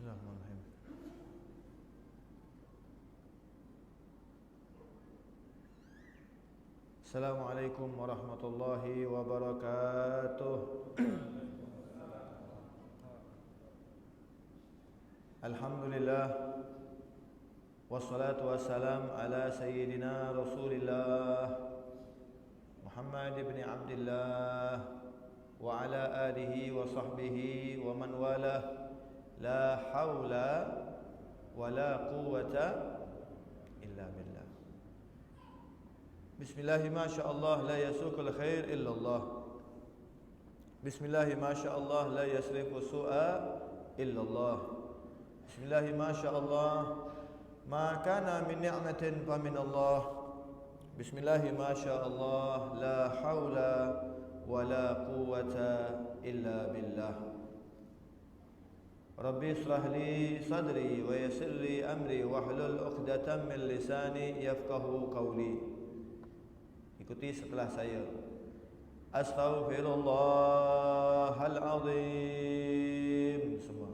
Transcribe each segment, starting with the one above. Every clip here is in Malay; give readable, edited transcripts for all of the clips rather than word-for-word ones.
Bismillahirrahmanirrahim. Assalamualaikum warahmatullahi wabarakatuh. Alhamdulillah, wassalatu wassalam ala sayyidina Rasulillah Muhammad ibn Abdullah wa ala alihi wa sahbihi wa man walah. La hawla wa la quwwata illa billah. Bismillahi ma sya Allah la yasukul khair illallah. Bismillahi ma sya Allah la yasrifu su'a illallah. Bismillahi ma sya Allah ma kana min ni'matin fa min Allah. Bismillahi ma sya Allah la hawla wa la quwwata illa billah. Rabbi israh li sadri wa yassir li amri wahlul 'uqdatam min lisani yafqahu qawli. Ikuti setelah saya. Astaghfirullahal azim. Semua.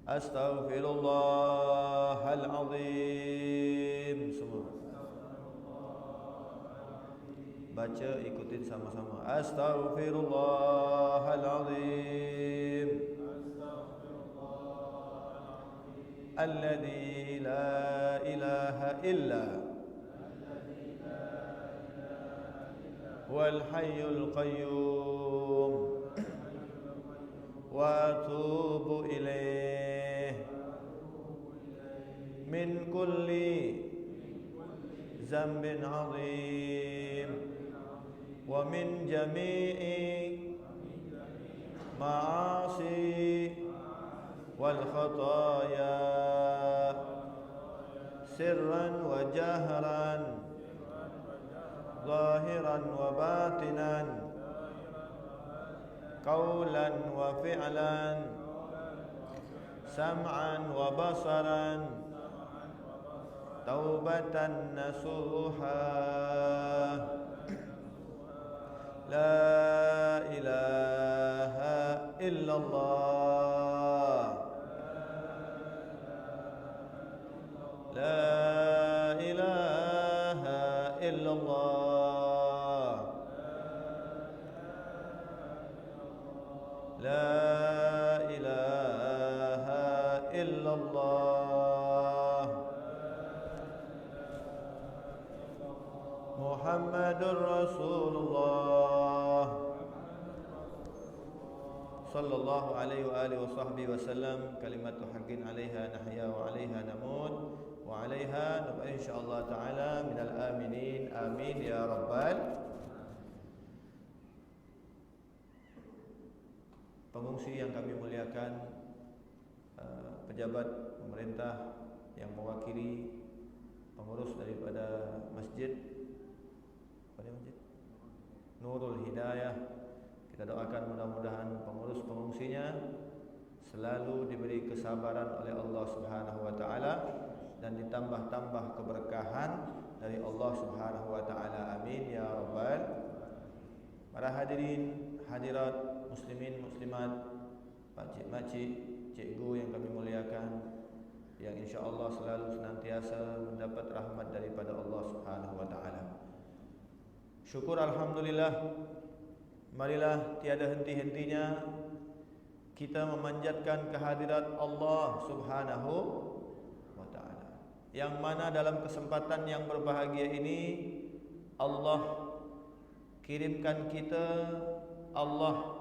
Astaghfirullahal azim. Semua. Baca, ikutin sama-sama. Astaghfirullahalazim. Alladzi la ilaha illa huwal hayyul qayyum wa atubu ilaih min kulli zambin azim wa min jami'i ma'asi wal khataya sirran wa jahran zahiran wa batinan qawlan wa fi'lan sam'an wa basaran taubatan nasuha. La ilaha illallah. La ilaha illallah. La ilaha illallah. Muhammadur Rasulullah sallallahu alaihi wa alihi wa sahbihi wasallam. Kalimatu haqqin 'alaiha nahya wa 'alaiha namut wa 'alaiha nubqa insyaallah taala minal aminin. Amin ya rabbal. Pengungsi yang kami muliakan, pejabat pemerintah yang mewakili pengurus daripada masjid Nurul Hidayah, kita doakan mudah-mudahan pengurus pengungsinya selalu diberi kesabaran oleh Allah Subhanahu wa taala dan ditambah-tambah keberkahan dari Allah Subhanahu wa taala. Amin ya rabbal. Para hadirin, hadirat, muslimin, muslimat, pakcik-makcik, cikgu yang kami muliakan, yang insya-Allah selalu senantiasa mendapat rahmat daripada Allah Subhanahu wa taala. Syukur alhamdulillah, marilah tiada henti-hentinya kita memanjatkan kehadirat Allah Subhanahu wa taala, yang mana dalam kesempatan yang berbahagia ini Allah kirimkan kita, Allah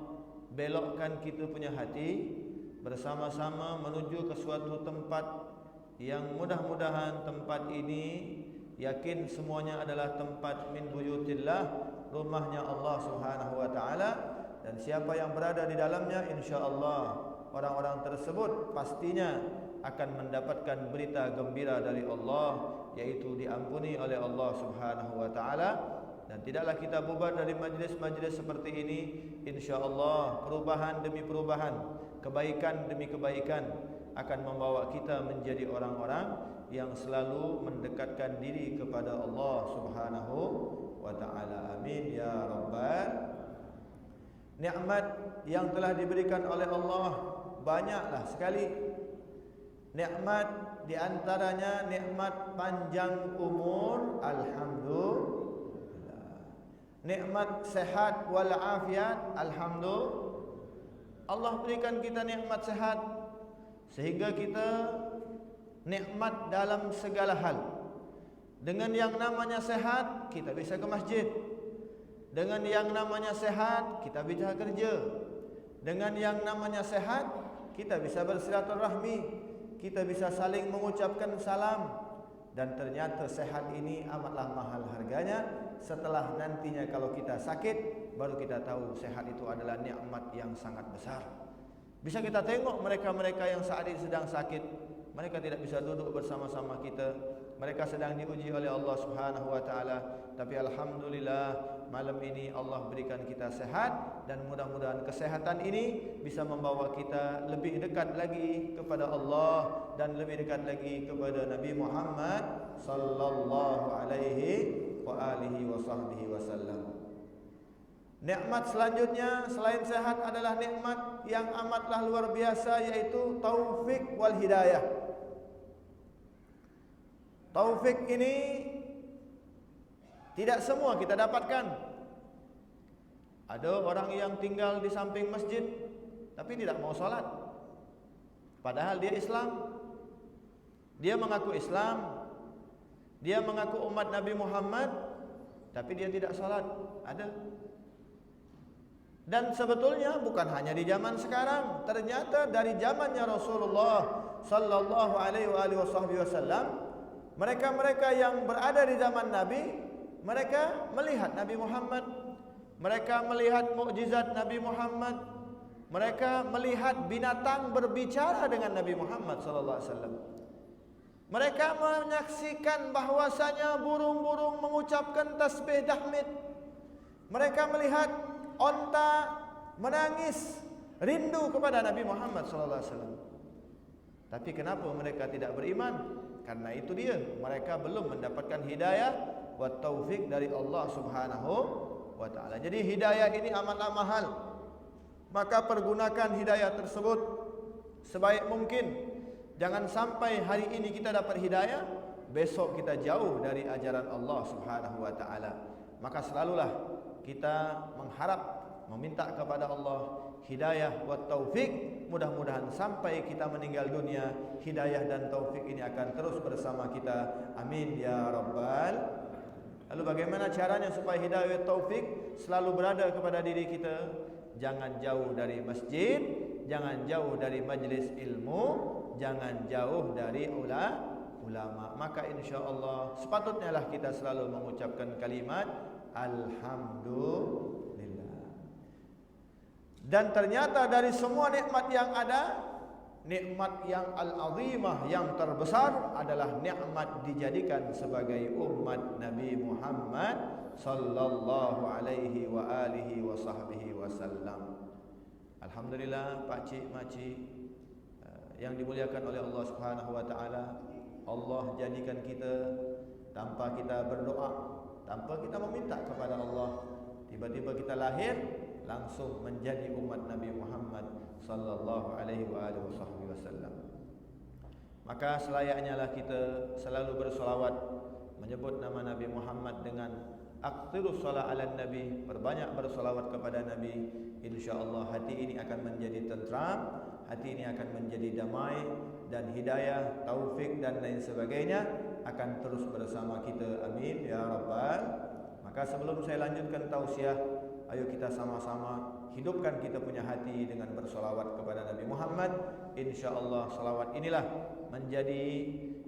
belokkan kita punya hati bersama-sama menuju ke suatu tempat yang mudah-mudahan tempat ini, yakin semuanya adalah tempat min buyutillah, rumahnya Allah Subhanahu wa taala, dan siapa yang berada di dalamnya insya-Allah orang-orang tersebut pastinya akan mendapatkan berita gembira dari Allah, yaitu diampuni oleh Allah Subhanahu wa taala. Dan tidaklah kita bubar dari majlis-majlis seperti ini, insya-Allah perubahan demi perubahan, kebaikan demi kebaikan akan membawa kita menjadi orang-orang yang selalu mendekatkan diri kepada Allah Subhanahu wa taala. Amin ya rabbal. nikmat yang telah diberikan oleh Allah banyaklah sekali. Nikmat di antaranya nikmat panjang umur, alhamdulillah. Nikmat sehat wal afiat, alhamdulillah. Allah berikan kita nikmat sehat sehingga kita nikmat dalam segala hal. Dengan yang namanya sehat, kita bisa ke masjid. Dengan yang namanya sehat, kita bisa kerja. Dengan yang namanya sehat, kita bisa bersilaturahmi, kita bisa saling mengucapkan salam. Dan ternyata sehat ini amatlah mahal harganya. Setelah nantinya kalau kita sakit, baru kita tahu sehat itu adalah nikmat yang sangat besar. Bisa kita tengok mereka-mereka yang saat ini sedang sakit, mereka tidak bisa duduk bersama-sama kita. Mereka sedang diuji oleh Allah Subhanahu wa taala, tapi alhamdulillah malam ini Allah berikan kita sehat, dan mudah-mudahan kesehatan ini bisa membawa kita lebih dekat lagi kepada Allah dan lebih dekat lagi kepada Nabi Muhammad sallallahu alaihi wa alihi wasallam. Nikmat selanjutnya selain sehat adalah nikmat yang amatlah luar biasa, yaitu taufik wal hidayah. Taufik ini tidak semua kita dapatkan. Ada orang yang tinggal di samping masjid tapi tidak mau salat, padahal dia Islam. Dia mengaku Islam, dia mengaku umat Nabi Muhammad, tapi dia tidak salat. Ada. Dan sebetulnya bukan hanya di zaman sekarang, ternyata dari zamannya Rasulullah sallallahu alaihi wasallam, mereka-mereka yang berada di zaman Nabi, mereka melihat Nabi Muhammad, mereka melihat mukjizat Nabi Muhammad, mereka melihat binatang berbicara dengan Nabi Muhammad sallallahu alaihi wasallam. Mereka menyaksikan bahwasanya burung-burung mengucapkan tasbih tahmid. Mereka melihat onta menangis rindu kepada Nabi Muhammad sallallahu alaihi wasallam. Tapi kenapa mereka tidak beriman? Karena itu dia, mereka belum mendapatkan hidayah wa taufik dari Allah Subhanahu wa taala. Jadi hidayah ini amatlah mahal. Maka pergunakan hidayah tersebut sebaik mungkin. Jangan sampai hari ini kita dapat hidayah, besok kita jauh dari ajaran Allah Subhanahu wa taala. Maka selalulah kita mengharap, meminta kepada Allah hidayah wa taufik. Mudah-mudahan sampai kita meninggal dunia, hidayah dan taufik ini akan terus bersama kita. Amin ya rabbal. Lalu bagaimana caranya supaya hidayah taufik selalu berada kepada diri kita? Jangan jauh dari masjid, jangan jauh dari majlis ilmu, jangan jauh dari ulama. Maka insya-Allah sepatutnya lah kita selalu mengucapkan kalimat alhamdulillah. Dan ternyata dari semua nikmat yang ada, nikmat yang al-azimah, yang terbesar adalah nikmat dijadikan sebagai umat Nabi Muhammad sallallahu alaihi wa alihi wa sahbihi wasallam. Alhamdulillah, pak cik, makcik yang dimuliakan oleh Allah Subhanahu wa taala, Allah jadikan kita tanpa kita berdoa, tanpa kita meminta kepada Allah, tiba-tiba kita lahir langsung menjadi umat Nabi Muhammad sallallahu alaihi wasallam. Maka selayaknya lah kita selalu bersolawat, menyebut nama Nabi Muhammad dengan aktsirus shalah ala nabi, perbanyak bersolawat kepada Nabi. InsyaAllah hati ini akan menjadi tentram, hati ini akan menjadi damai, dan hidayah, taufik dan lain sebagainya akan terus bersama kita. Amin ya rabbal. Maka sebelum saya lanjutkan tausiah, ayo kita sama-sama hidupkan kita punya hati dengan bersolawat kepada Nabi Muhammad. InsyaAllah salawat inilah menjadi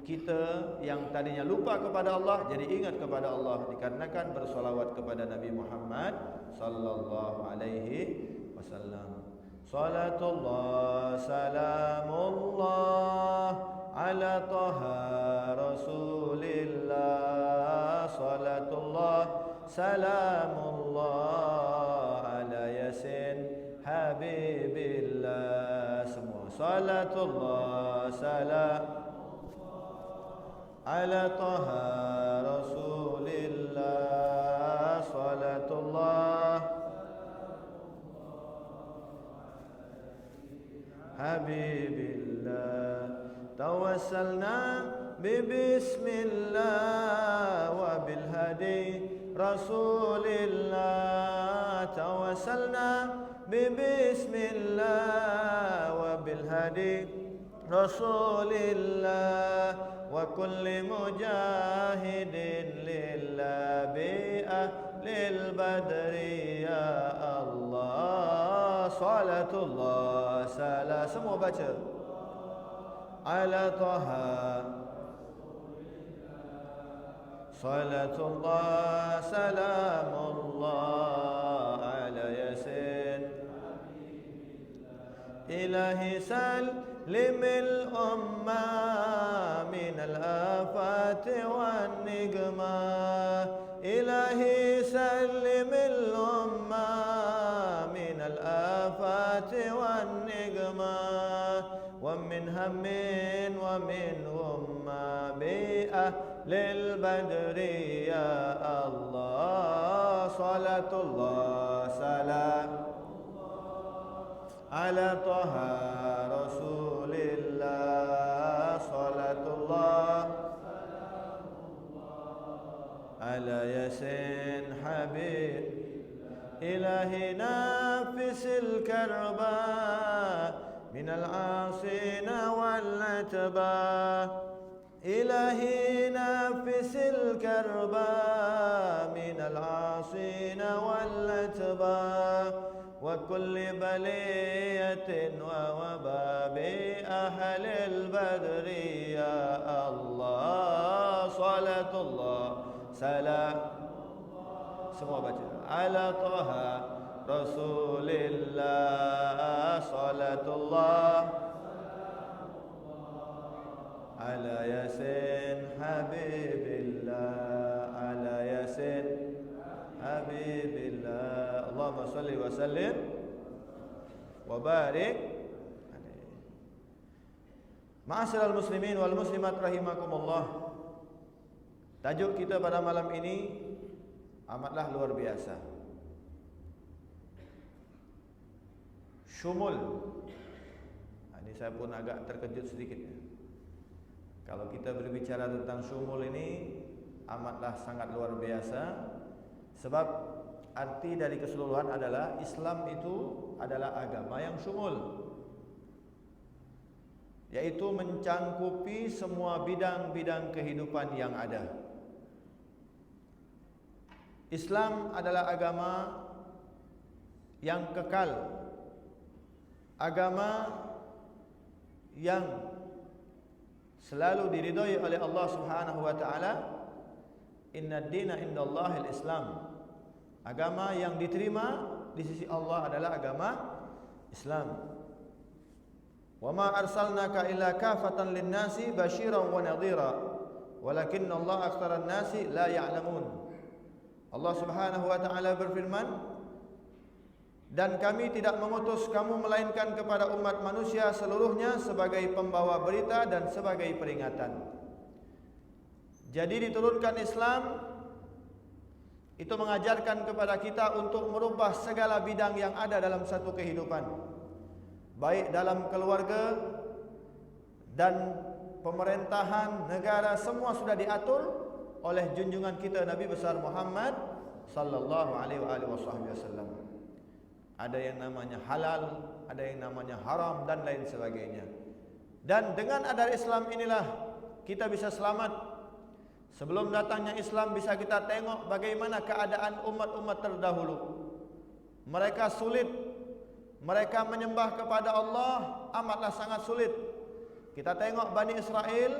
kita yang tadinya lupa kepada Allah jadi ingat kepada Allah, dikarenakan bersolawat kepada Nabi Muhammad sallallahu alaihi wasallam. Salatullah salamullah ala taha rasulillah. Salatullah salamullah ala yasin habibillah. Semua salatullah salam ala taha rasulillah. Salatullah habibillah. Tawassalna bibismillah wa bilhadi rasulillah. Tawassalna bibismillah wa bilhadi rasulillah wa kulli mujahidin lillah bi ahlil badri ya Allah. Salatullah salam, semua baca ala Taha. Salatullah salamullah ala Yasin. Ilahi salimil umma minal afati wan nigma. Ilahi salimil umma minal afati wan nigma. Wa min hammin wa min umma bi ahlil badri ya Allah. Salatullah salam ala Taha rasulillah. Salatullah ala Yasin habib. Ilahi nafisil karba minal asina wal atba. Ilahi nafisil karba minal asina wal atba. Wa kulli baliyatin wa waba bi ahlil badri ya Allah. Salatullah salam, semua baca ala Taha rasulillah. Salatullah ala Yasin habibillah. Ala Yasin habibillah. Allahumma salli wa sallim wa barik. Ma'asyiral muslimin wal muslimat rahimakumullah. Tajuk kita pada malam ini amatlah luar biasa. Syumul. Ini saya pun agak terkejut sedikit. Kalau kita berbicara tentang syumul ini amatlah sangat luar biasa. Sebab arti dari keseluruhan adalah Islam itu adalah agama yang syumul, yaitu mencangkupi semua bidang-bidang kehidupan yang ada. Islam adalah agama yang kekal, agama yang selalu diridhai oleh Allah Subhanahu wa taala. Inna ad-dina indallahil Islam. Agama yang diterima di sisi Allah adalah agama Islam. Wa ma arsalnaka illa kafatan lin-nasi basyiran wa nadhira walakinna Allah aktsaran nasi la ya'lamun. Allah Subhanahu wa taala berfirman, dan kami tidak mengutus kamu melainkan kepada umat manusia seluruhnya sebagai pembawa berita dan sebagai peringatan. Jadi diturunkan Islam itu mengajarkan kepada kita untuk merubah segala bidang yang ada dalam satu kehidupan, baik dalam keluarga dan pemerintahan negara, semua sudah diatur oleh junjungan kita Nabi besar Muhammad sallallahu alaihi wasallam. Ada yang namanya halal, ada yang namanya haram dan lain sebagainya. Dan dengan adanya Islam inilah kita bisa selamat. Sebelum datangnya Islam bisa kita tengok bagaimana keadaan umat-umat terdahulu. Mereka sulit, mereka menyembah kepada Allah amatlah sangat sulit. Kita tengok Bani Israel,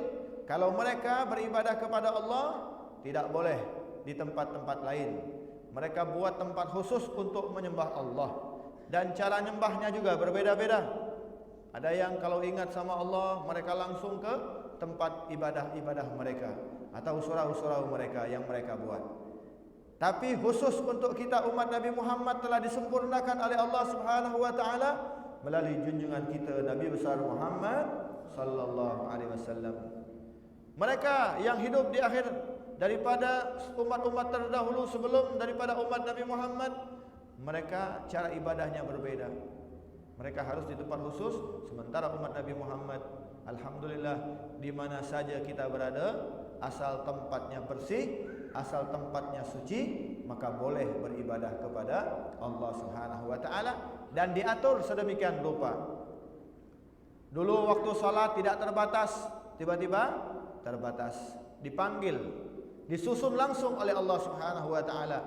kalau mereka beribadah kepada Allah tidak boleh di tempat-tempat lain. Mereka buat tempat khusus untuk menyembah Allah. Dan cara nyembahnya juga berbeda-beda. Ada yang kalau ingat sama Allah, mereka langsung ke tempat ibadah-ibadah mereka atau surau-surau mereka yang mereka buat. Tapi khusus untuk kita umat Nabi Muhammad telah disempurnakan oleh Allah Subhanahu wa taala melalui junjungan kita Nabi besar Muhammad sallallahu alaihi wasallam. Mereka yang hidup di akhir daripada umat-umat terdahulu sebelum daripada umat Nabi Muhammad, mereka cara ibadahnya berbeda. Mereka harus di tempat khusus. Sementara umat Nabi Muhammad, alhamdulillah, di mana saja kita berada, asal tempatnya bersih, asal tempatnya suci, maka boleh beribadah kepada Allah Subhanahu wa taala, dan diatur sedemikian rupa. Dulu waktu salat tidak terbatas, tiba-tiba terbatas, dipanggil, disusun langsung oleh Allah Subhanahu wa taala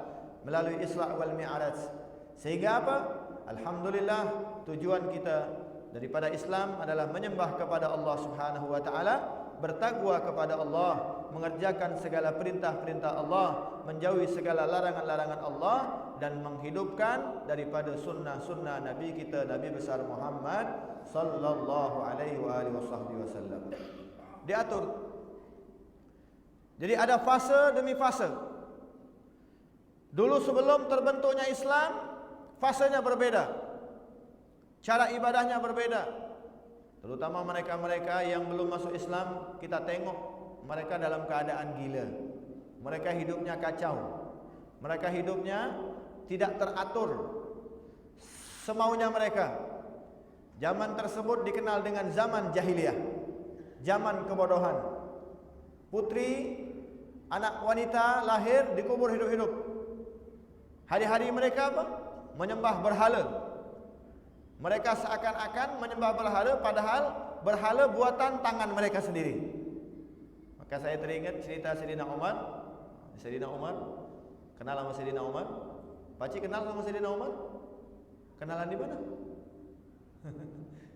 melalui Isra wal Mi'raj. Sehingga apa? Alhamdulillah, tujuan kita daripada Islam adalah menyembah kepada Allah Subhanahu wa taala, bertakwa kepada Allah, mengerjakan segala perintah-perintah Allah, menjauhi segala larangan-larangan Allah, dan menghidupkan daripada sunnah-sunnah Nabi kita, Nabi besar Muhammad sallallahu alaihi wasallam. Diatur. Jadi ada fase demi fase. Dulu sebelum terbentuknya Islam, fasenya berbeda, cara ibadahnya berbeda. Terutama mereka-mereka yang belum masuk Islam, kita tengok mereka dalam keadaan gila. Mereka hidupnya kacau. Mereka hidupnya tidak teratur, semaunya mereka. Zaman tersebut dikenal dengan zaman jahiliyah, zaman kebodohan. Putri, anak wanita lahir dikubur hidup-hidup. Hari-hari mereka apa? Menyembah berhala. Mereka seakan-akan menyembah berhala, padahal berhala buatan tangan mereka sendiri. Maka saya teringat cerita Sayyidina Umar. Sayyidina Umar, kenal sama Sayyidina Umar? Pakcik kenal sama Sayyidina Umar? Kenalan di mana?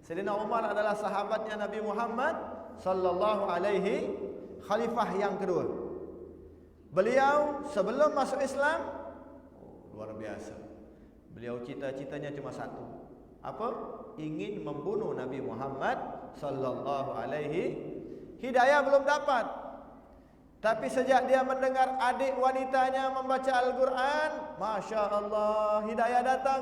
Sayyidina Umar adalah sahabatnya Nabi Muhammad sallallahu alaihi, khalifah yang kedua. Beliau sebelum masuk Islam, luar biasa. Beliau cita-citanya cuma satu. Apa? Ingin membunuh Nabi Muhammad sallallahu alaihi. Hidayah belum dapat. Tapi sejak dia mendengar adik wanitanya membaca Al-Quran, Masya Allah, hidayah datang.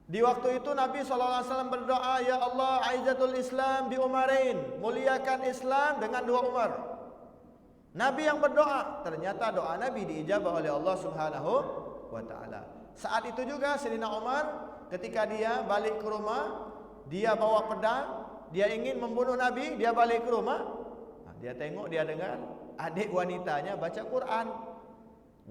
Di waktu itu Nabi SAW berdoa, Ya Allah, aizatul Islam bi Umarain, muliakan Islam dengan 2 Umar. Nabi yang berdoa, ternyata doa Nabi diijabah oleh Allah Subhanahu wa ta'ala. Saat itu juga Sayyidina Umar, ketika dia balik ke rumah, dia bawa pedang, dia ingin membunuh Nabi, dia balik ke rumah, dia tengok, dia dengar adik wanitanya baca Quran.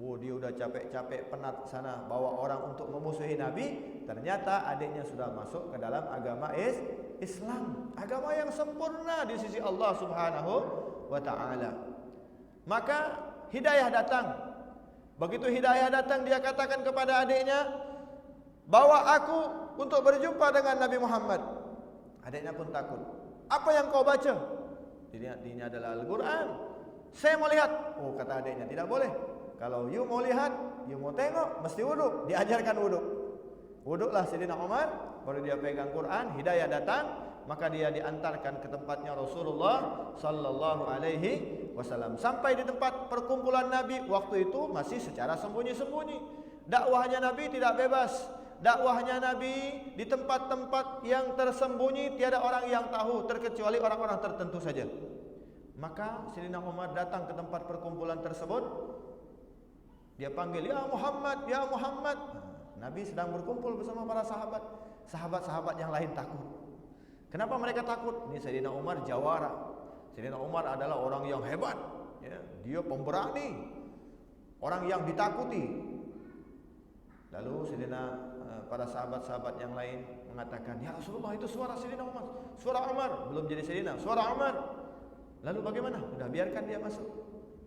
Dia udah capek-capek penat sana bawa orang untuk memusuhi Nabi. Ternyata adiknya sudah masuk ke dalam agama Islam, agama yang sempurna di sisi Allah Subhanahu wa ta'ala. Maka hidayah datang. Begitu hidayah datang, dia katakan kepada adiknya, bawa aku untuk berjumpa dengan Nabi Muhammad. Adiknya pun takut. Apa yang kau baca? Ini adalah Al-Quran. Saya mau lihat. Oh, kata adiknya, tidak boleh. Kalau you mau lihat, you mau tengok, mesti wuduk. Diajarkan wuduk. Wuduklah Sayyidina Umar, baru dia pegang Quran, hidayah datang, maka dia diantarkan ke tempatnya Rasulullah sallallahu alaihi wasallam. Sampai di tempat perkumpulan Nabi, waktu itu masih secara sembunyi-sembunyi. Dakwahnya Nabi tidak bebas. Dakwahnya Nabi di tempat-tempat yang tersembunyi, tiada orang yang tahu terkecuali orang-orang tertentu saja. Maka Sayyidina Umar datang ke tempat perkumpulan tersebut. Dia panggil, Ya Muhammad, Ya Muhammad. Nabi sedang berkumpul bersama para sahabat. Sahabat-sahabat yang lain takut. Kenapa mereka takut? Ini Sayyidina Umar jawara. Sayyidina Umar adalah orang yang hebat, ya. Dia pemberani, orang yang ditakuti. Lalu Sayyidina para sahabat-sahabat yang lain mengatakan, Ya Rasulullah, itu suara Sayyidina Umar. Suara Umar, belum jadi Sayyidina, suara Umar. Lalu bagaimana? Sudah, biarkan dia masuk.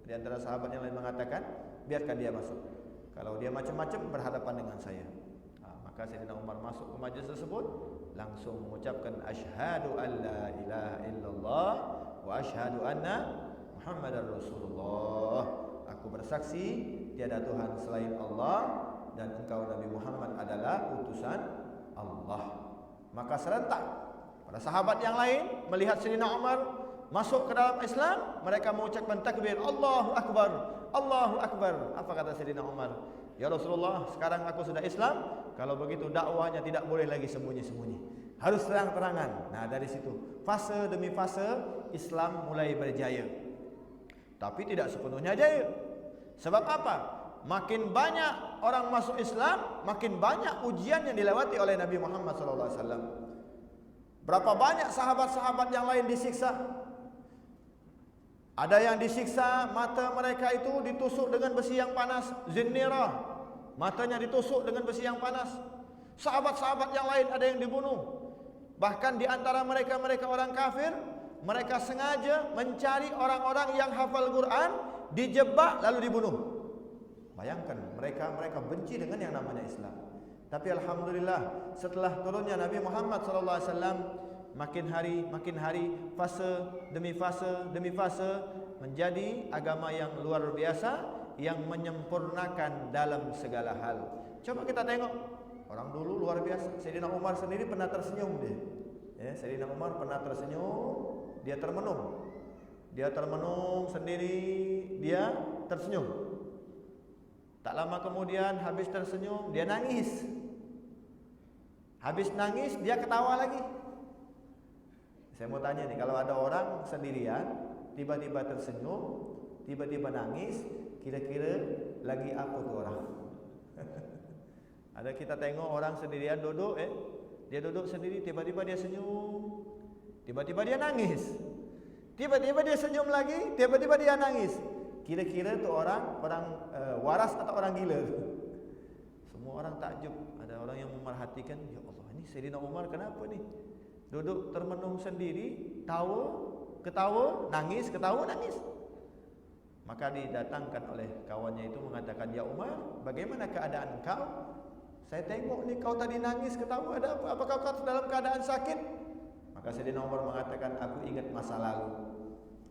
Di antara sahabat yang lain mengatakan, biarkan dia masuk. Kalau dia macam-macam berhadapan dengan saya. Maka Sayyidina Umar masuk ke majlis tersebut, langsung mengucapkan asyhadu an la ilaha illallah wa asyhadu anna Muhammadar Rasulullah. Aku bersaksi tiada Tuhan selain Allah dan engkau Nabi Muhammad adalah utusan Allah. Maka serentak para sahabat yang lain melihat Sayyidina Umar masuk ke dalam Islam, mereka mengucapkan takbir, Allahu Akbar, Allahu Akbar. Apa kata Sayyidina Umar? Ya Rasulullah, sekarang aku sudah Islam. Kalau begitu dakwahnya tidak boleh lagi sembunyi-sembunyi, harus terang-terangan. Nah, dari situ fase demi fase Islam mulai berjaya. Tapi tidak sepenuhnya jaya. Sebab apa? makin banyak orang masuk Islam, makin banyak ujian yang dilewati oleh Nabi Muhammad SAW. Berapa banyak sahabat-sahabat yang lain disiksa? Ada yang disiksa, mata mereka itu ditusuk dengan besi yang panas, zinnirah, matanya ditusuk dengan besi yang panas. Sahabat-sahabat yang lain ada yang dibunuh. Bahkan di antara mereka orang kafir, mereka sengaja mencari orang-orang yang hafal Quran, dijebak lalu dibunuh. Bayangkan, mereka benci dengan yang namanya Islam. Tapi alhamdulillah, setelah turunnya Nabi Muhammad SAW, makin hari fase demi fase menjadi agama yang luar biasa, yang menyempurnakan dalam segala hal. Coba kita tengok orang dulu luar biasa. Sayyidina Umar sendiri pernah tersenyum dia. Ya, Sayyidina Umar pernah tersenyum, dia termenung. Dia termenung sendiri, dia tersenyum. Tak lama kemudian habis tersenyum, dia nangis. Habis nangis, dia ketawa lagi. Saya mau tanya nih, kalau ada orang sendirian, tiba-tiba tersenyum, tiba-tiba nangis, kira-kira lagi apa tuh orang? Ada kita tengok orang sendirian duduk, dia duduk sendiri, tiba-tiba dia senyum, tiba-tiba dia nangis, tiba-tiba dia senyum lagi, tiba-tiba dia nangis. Kira-kira tu orang waras atau orang gila? Semua orang takjub. Ada orang yang memerhatikan, ya Allah, ini Sayyidina Umar kenapa nih? Duduk termenung sendiri, ketawa, nangis, ketawa, nangis. Maka didatangkan oleh kawannya itu mengatakan, ya Umar, bagaimana keadaan kau? Saya tengok ni kau tadi nangis, ketawa, ada apa? Apakah kau dalam keadaan sakit? Maka Sayyidina Umar mengatakan, aku ingat masa lalu.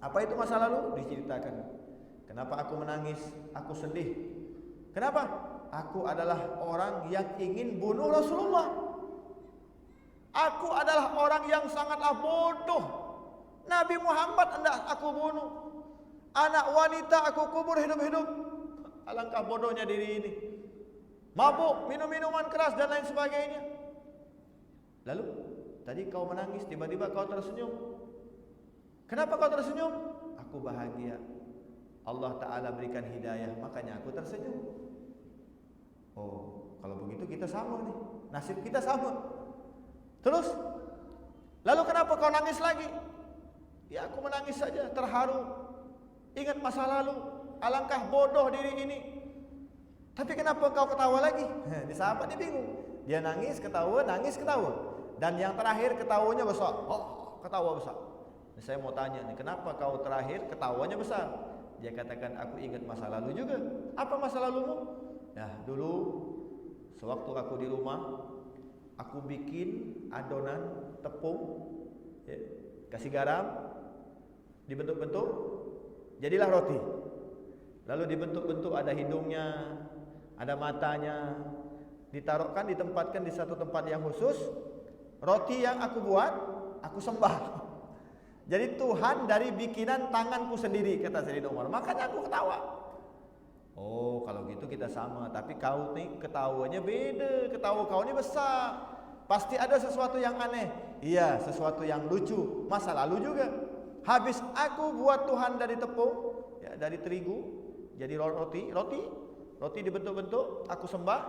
Apa itu masa lalu? Diceritakan. Kenapa aku menangis? Aku sedih. Kenapa? Aku adalah orang yang ingin bunuh Rasulullah. Aku adalah orang yang sangatlah bodoh. Nabi Muhammad hendak aku bunuh. Anak wanita aku kubur hidup-hidup. Alangkah bodohnya diri ini. Mabuk, minum minuman keras dan lain sebagainya. Lalu, tadi kau menangis, tiba-tiba kau tersenyum. Kenapa kau tersenyum? Aku bahagia. Allah Ta'ala berikan hidayah, makanya aku tersenyum. Oh, kalau begitu kita sama nih. Nasib kita sama. Terus, lalu kenapa kau nangis lagi? Ya aku menangis saja, terharu. Ingat masa lalu, alangkah bodoh diri ini. Tapi kenapa kau ketawa lagi? Di sahabat dia bingung. Dia nangis, ketawa, nangis, ketawa. Dan yang terakhir ketawanya besar. Oh, ketawa besar. Saya mau tanya nih, kenapa kau terakhir ketawanya besar? Dia katakan, aku ingat masa lalu juga. Apa masa lalumu? Nah, dulu sewaktu aku di rumah, aku bikin adonan tepung, ya, kasih garam, dibentuk-bentuk, jadilah roti. Lalu dibentuk-bentuk, ada hidungnya, ada matanya, ditaruhkan, ditempatkan di satu tempat yang khusus. Roti yang aku buat, aku sembah. Jadi Tuhan dari bikinan tanganku sendiri, kata Sayyidina Umar. Makanya aku ketawa. Oh, kalau gitu kita sama. Tapi kau nih ketawanya beda. Ketawa kau ini besar. Pasti ada sesuatu yang aneh. Iya, sesuatu yang lucu. Masa lalu juga. Habis aku buat Tuhan dari tepung, ya, dari terigu, jadi roti dibentuk-bentuk, aku sembah,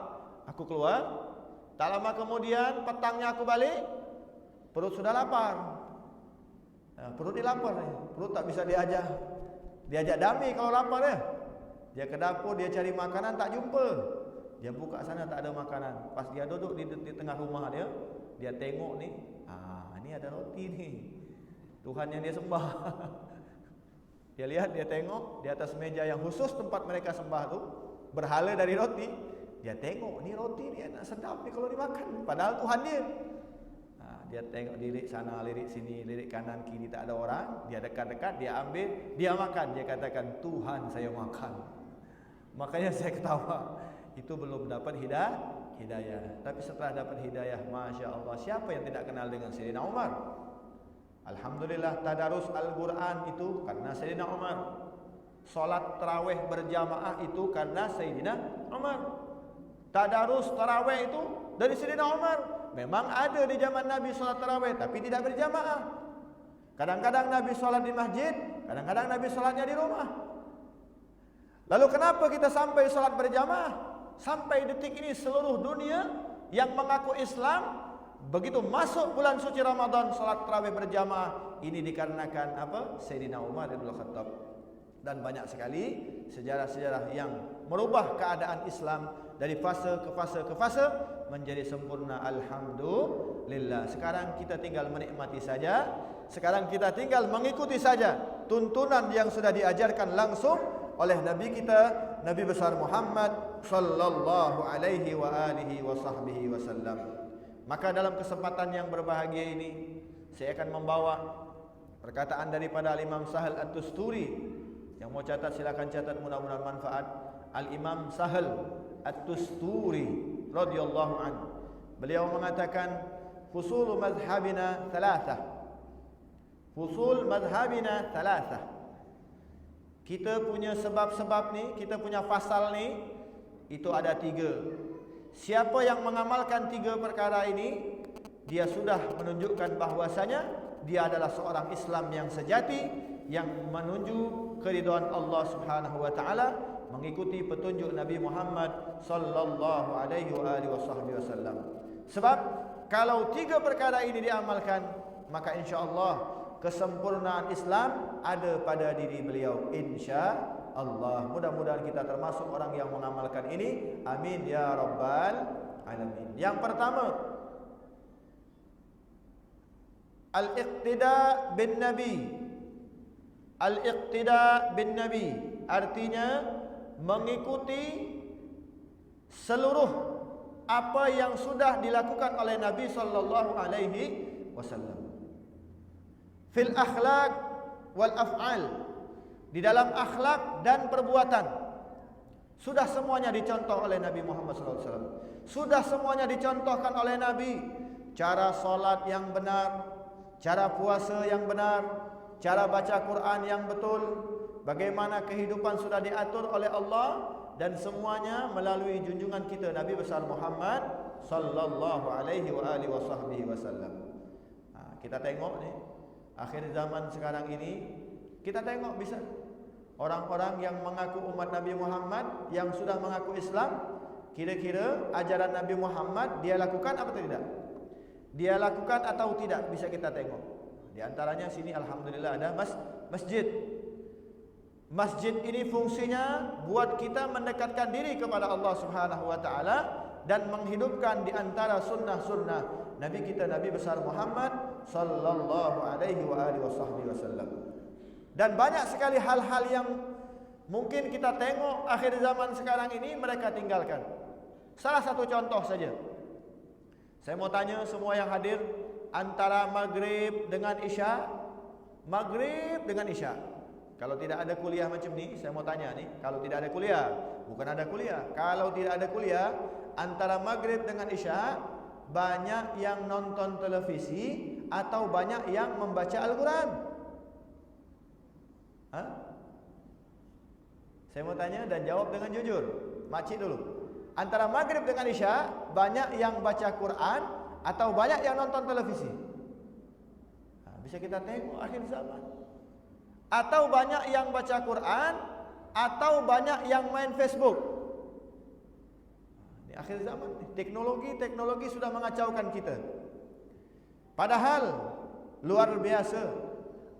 aku keluar. Tak lama kemudian petangnya aku balik, perut sudah lapar. Nah, perut dilapar nih, perut tak bisa diajak damai kalau lapar ya. Dia ke dapur, dia cari makanan, tak jumpa. Dia buka sana, tak ada makanan. Pas dia duduk di tengah rumah dia tengok nih, ini ada roti nih, Tuhan yang dia sembah. Dia lihat, dia tengok di atas meja yang khusus tempat mereka sembah tu, berhala dari roti. Dia tengok, ni roti ni enak sedap ni kalau dimakan, padahal Tuhan dia. Dia tengok, lirik sana, lirik sini, lirik kanan, kiri, tak ada orang. Dia dekat-dekat, dia ambil, dia makan. Dia katakan, Tuhan saya makan. Makanya saya ketawa. Itu belum dapat hidayah. Tapi setelah dapat hidayah, Masya Allah, siapa yang tidak kenal dengan Sayyidina Umar? Alhamdulillah, tadarus Al-Quran itu karena Sayyidina Umar. Solat tarawih berjamaah itu karena Sayyidina Umar. Tadarus tarawih itu dari Sayyidina Umar. Memang ada di zaman Nabi solat tarawih, tapi tidak berjamaah. Kadang-kadang Nabi solat di masjid, kadang-kadang Nabi solatnya di rumah. Lalu kenapa kita sampai salat berjamaah? Sampai detik ini seluruh dunia yang mengaku Islam begitu masuk bulan suci Ramadan salat tarawih berjamaah. Ini dikarenakan apa? Sayyidina Umar bin Khattab. Dan banyak sekali sejarah-sejarah yang merubah keadaan Islam dari fase ke fase ke fase menjadi sempurna. Alhamdulillah. Sekarang kita tinggal menikmati saja. Sekarang kita tinggal mengikuti saja tuntunan yang sudah diajarkan langsung oleh Nabi kita, Nabi besar Muhammad sallallahu alaihi wa alihi wa sahbihi wasallam. Maka dalam kesempatan yang berbahagia ini saya akan membawa perkataan daripada Al-Imam Sahal At-Tusturi. Yang mau catat silakan catat, mudah-mudahan manfaat. Al-Imam Sahal At-Tusturi radhiyallahu anhu. Beliau mengatakan fusul madhhabina thalathah. Fusul madhhabina thalathah. Kita punya sebab-sebab ni, kita punya fasal ni, itu ada 3. Siapa yang mengamalkan 3 perkara ini, dia sudah menunjukkan bahwasanya dia adalah seorang Islam yang sejati, yang menuju keridhaan Allah Subhanahu wa taala, mengikuti petunjuk Nabi Muhammad sallallahu alaihi wasallam. Sebab kalau 3 perkara ini diamalkan, maka insya-Allah kesempurnaan Islam ada pada diri beliau, insya-Allah. Mudah-mudahan kita termasuk orang yang mengamalkan ini. Amin ya rabbal alamin. Yang pertama, al-iqtida bin nabi. Al-iqtida bin nabi artinya mengikuti seluruh apa yang sudah dilakukan oleh Nabi sallallahu alaihi wasallam. Fil akhlaq wal af'al, di dalam akhlak dan perbuatan sudah semuanya dicontoh oleh Nabi Muhammad SAW. Sudah semuanya dicontohkan oleh Nabi. Cara solat yang benar, cara puasa yang benar, cara baca Quran yang betul, bagaimana kehidupan sudah diatur oleh Allah, dan semuanya melalui junjungan kita Nabi besar Muhammad sallallahu alaihi wasallam. Kita tengok ni akhir zaman sekarang ini, kita tengok bisa orang-orang yang mengaku umat Nabi Muhammad, yang sudah mengaku Islam, kira-kira ajaran Nabi Muhammad dia lakukan apa tidak? Dia lakukan atau tidak, bisa kita tengok. Di antaranya sini alhamdulillah ada masjid. Masjid ini fungsinya buat kita mendekatkan diri kepada Allah Subhanahu wa taala dan menghidupkan di antara sunnah-sunnah Nabi kita, Nabi besar Muhammad sallallahu alaihi wasallam. Dan banyak sekali hal-hal yang mungkin kita tengok akhir zaman sekarang ini mereka tinggalkan. Salah satu contoh saja. Saya mau tanya semua yang hadir, antara maghrib dengan isya, maghrib dengan isya. Kalau tidak ada kuliah macam ni, saya mau tanya ni, kalau tidak ada kuliah, bukan ada kuliah. Kalau tidak ada kuliah, antara maghrib dengan isya, banyak yang nonton televisi atau banyak yang membaca Al-Quran? Saya mau tanya dan jawab dengan jujur. Makcik dulu. Antara maghrib dengan isya, banyak yang baca Quran atau banyak yang nonton televisi? Bisa kita tengok akhir zaman. Atau banyak yang baca Quran atau banyak yang main Facebook? Di akhir zaman, teknologi sudah mengacaukan kita. Padahal luar biasa,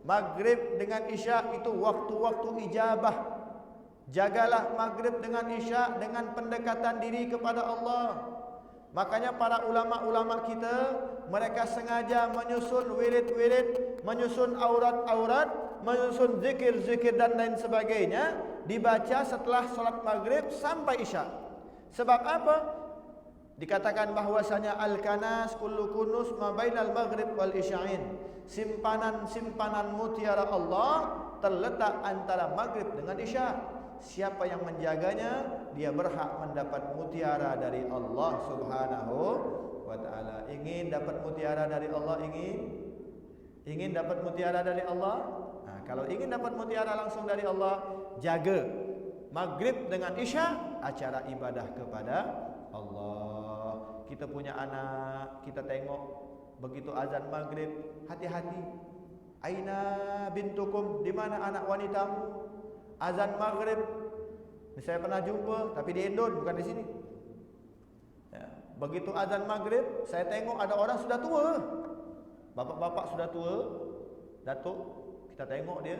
maghrib dengan isya itu waktu-waktu ijabah. Jagalah maghrib dengan isya dengan pendekatan diri kepada Allah. Makanya para ulama-ulama kita, mereka sengaja menyusun wirid-wirid, menyusun aurat-aurat, menyusun zikir-zikir dan lain sebagainya, dibaca setelah salat maghrib sampai isya. Sebab apa? Dikatakan bahwasanya al-kanas kullu kunus ma bainal maghrib wal isya'in. Simpanan-simpanan mutiara Allah terletak antara maghrib dengan isya. Siapa yang menjaganya, dia berhak mendapat mutiara dari Allah Subhanahu wa taala. Ingin dapat mutiara dari Allah, ingin dapat mutiara dari Allah? Kalau ingin dapat mutiara langsung dari Allah, jaga maghrib dengan isya, acara ibadah kepada Allah. Kita punya anak, kita tengok begitu azan maghrib, hati-hati. Aina bintukum, di mana anak wanitamu? Azan maghrib, Saya pernah jumpa, tapi di Indon, bukan di sini. Ya. Begitu azan maghrib, saya tengok ada orang sudah tua. Bapak-bapak sudah tua, datuk, kita tengok dia.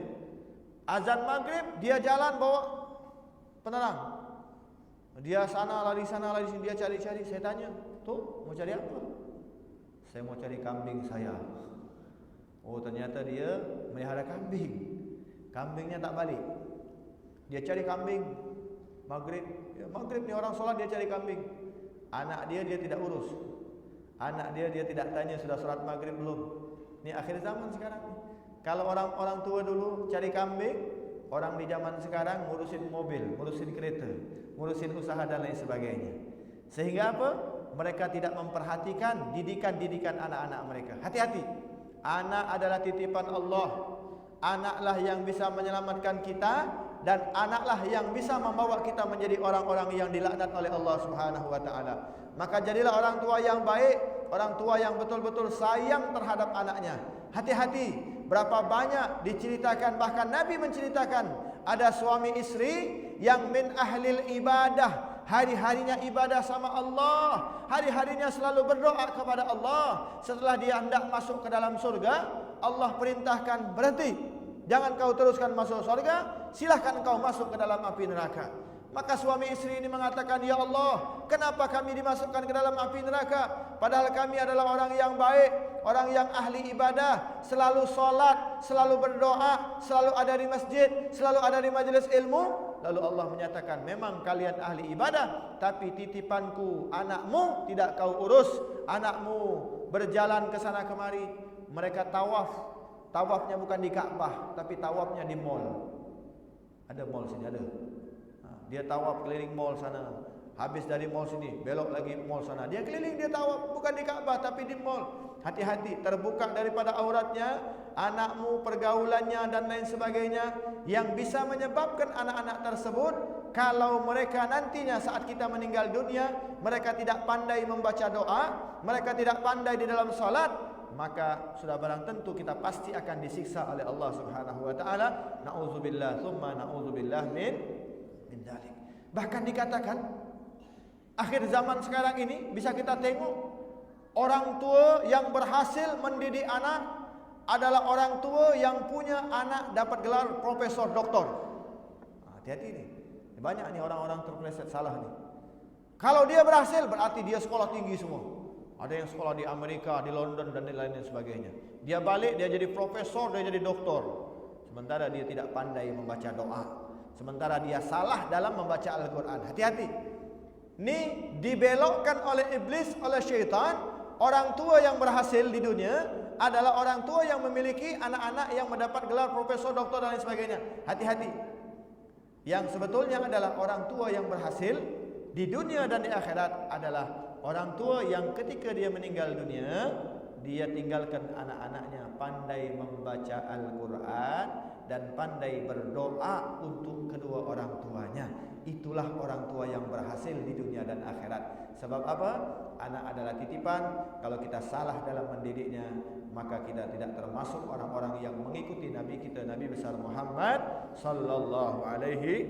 Azan maghrib, dia jalan bawa penerang. Dia sana lari sini, dia cari-cari. Saya tanya, "Tuh, mau cari apa?" "Saya mau cari kambing saya." Oh, ternyata dia melihara kambing. Kambingnya tak balik. Dia cari kambing maghrib. Ya, maghrib ni orang solat, dia cari kambing. Anak dia tidak urus. Anak dia tidak tanya sudah solat maghrib belum. Ni akhir zaman sekarang ni. Kalau orang tua dulu cari kambing, orang di zaman sekarang ngurusin mobil, ngurusin kereta, ngurusin usaha dan lain sebagainya. Sehingga apa? Mereka tidak memperhatikan didikan anak-anak mereka. Hati-hati. Anak adalah titipan Allah. Anaklah yang bisa menyelamatkan kita, dan anaklah yang bisa membawa kita menjadi orang-orang yang dilaknat oleh Allah Subhanahu wa taala. Maka jadilah orang tua yang baik, orang tua yang betul-betul sayang terhadap anaknya. Hati-hati. Berapa banyak diceritakan, bahkan Nabi menceritakan, ada suami istri yang min ahlil ibadah, hari-harinya ibadah sama Allah, hari-harinya selalu berdoa kepada Allah. Setelah dia hendak masuk ke dalam surga, Allah perintahkan, "Berhenti, jangan kau teruskan masuk surga, silahkan kau masuk ke dalam api neraka." Maka suami istri ini mengatakan, "Ya Allah, kenapa kami dimasukkan ke dalam api neraka? Padahal kami adalah orang yang baik, orang yang ahli ibadah, selalu solat, selalu berdoa, selalu ada di masjid, selalu ada di majelis ilmu." Lalu Allah menyatakan, "Memang kalian ahli ibadah, tapi titipanku, anakmu tidak kau urus. Anakmu berjalan ke sana kemari. Mereka tawaf. Tawafnya bukan di Ka'bah, tapi tawafnya di mall. Ada mall sini, ada. Dia tawaf keliling mall sana. Habis dari mall sini, belok lagi mall sana. Dia keliling, dia tawaf, bukan di Ka'bah tapi di mall. Hati-hati, terbuka daripada auratnya, anakmu, pergaulannya dan lain sebagainya, yang bisa menyebabkan anak-anak tersebut, kalau mereka nantinya saat kita meninggal dunia, mereka tidak pandai membaca doa, mereka tidak pandai di dalam salat, maka sudah barang tentu kita pasti akan disiksa oleh Allah Subhanahu wa taala. Nauzubillah, tsumma nauzubillah min dzalik. Bahkan dikatakan akhir zaman sekarang ini bisa kita tengok orang tua yang berhasil mendidik anak adalah orang tua yang punya anak dapat gelar profesor doktor. Hati-hati nih. Banyak nih orang-orang terpeleset salah nih. Kalau dia berhasil berarti dia sekolah tinggi semua. Ada yang sekolah di Amerika, di London dan lain-lain sebagainya. Dia balik, dia jadi profesor, dia jadi doktor. Sementara dia tidak pandai membaca doa. Sementara dia salah dalam membaca Al-Quran. Hati-hati. Ini dibelokkan oleh iblis, oleh syaitan. Orang tua yang berhasil di dunia adalah orang tua yang memiliki anak-anak yang mendapat gelar profesor, doktor dan lain sebagainya. Hati-hati. Yang sebetulnya adalah orang tua yang berhasil di dunia dan di akhirat adalah orang tua yang ketika dia meninggal dunia, dia tinggalkan anak-anaknya pandai membaca Al-Quran dan pandai berdoa untuk kedua orang tuanya. Itulah orang tua yang berhasil di dunia dan akhirat. Sebab apa? Anak adalah titipan. Kalau kita salah dalam mendidiknya, maka kita tidak termasuk orang-orang yang mengikuti Nabi kita, Nabi besar Muhammad sallallahu alaihi.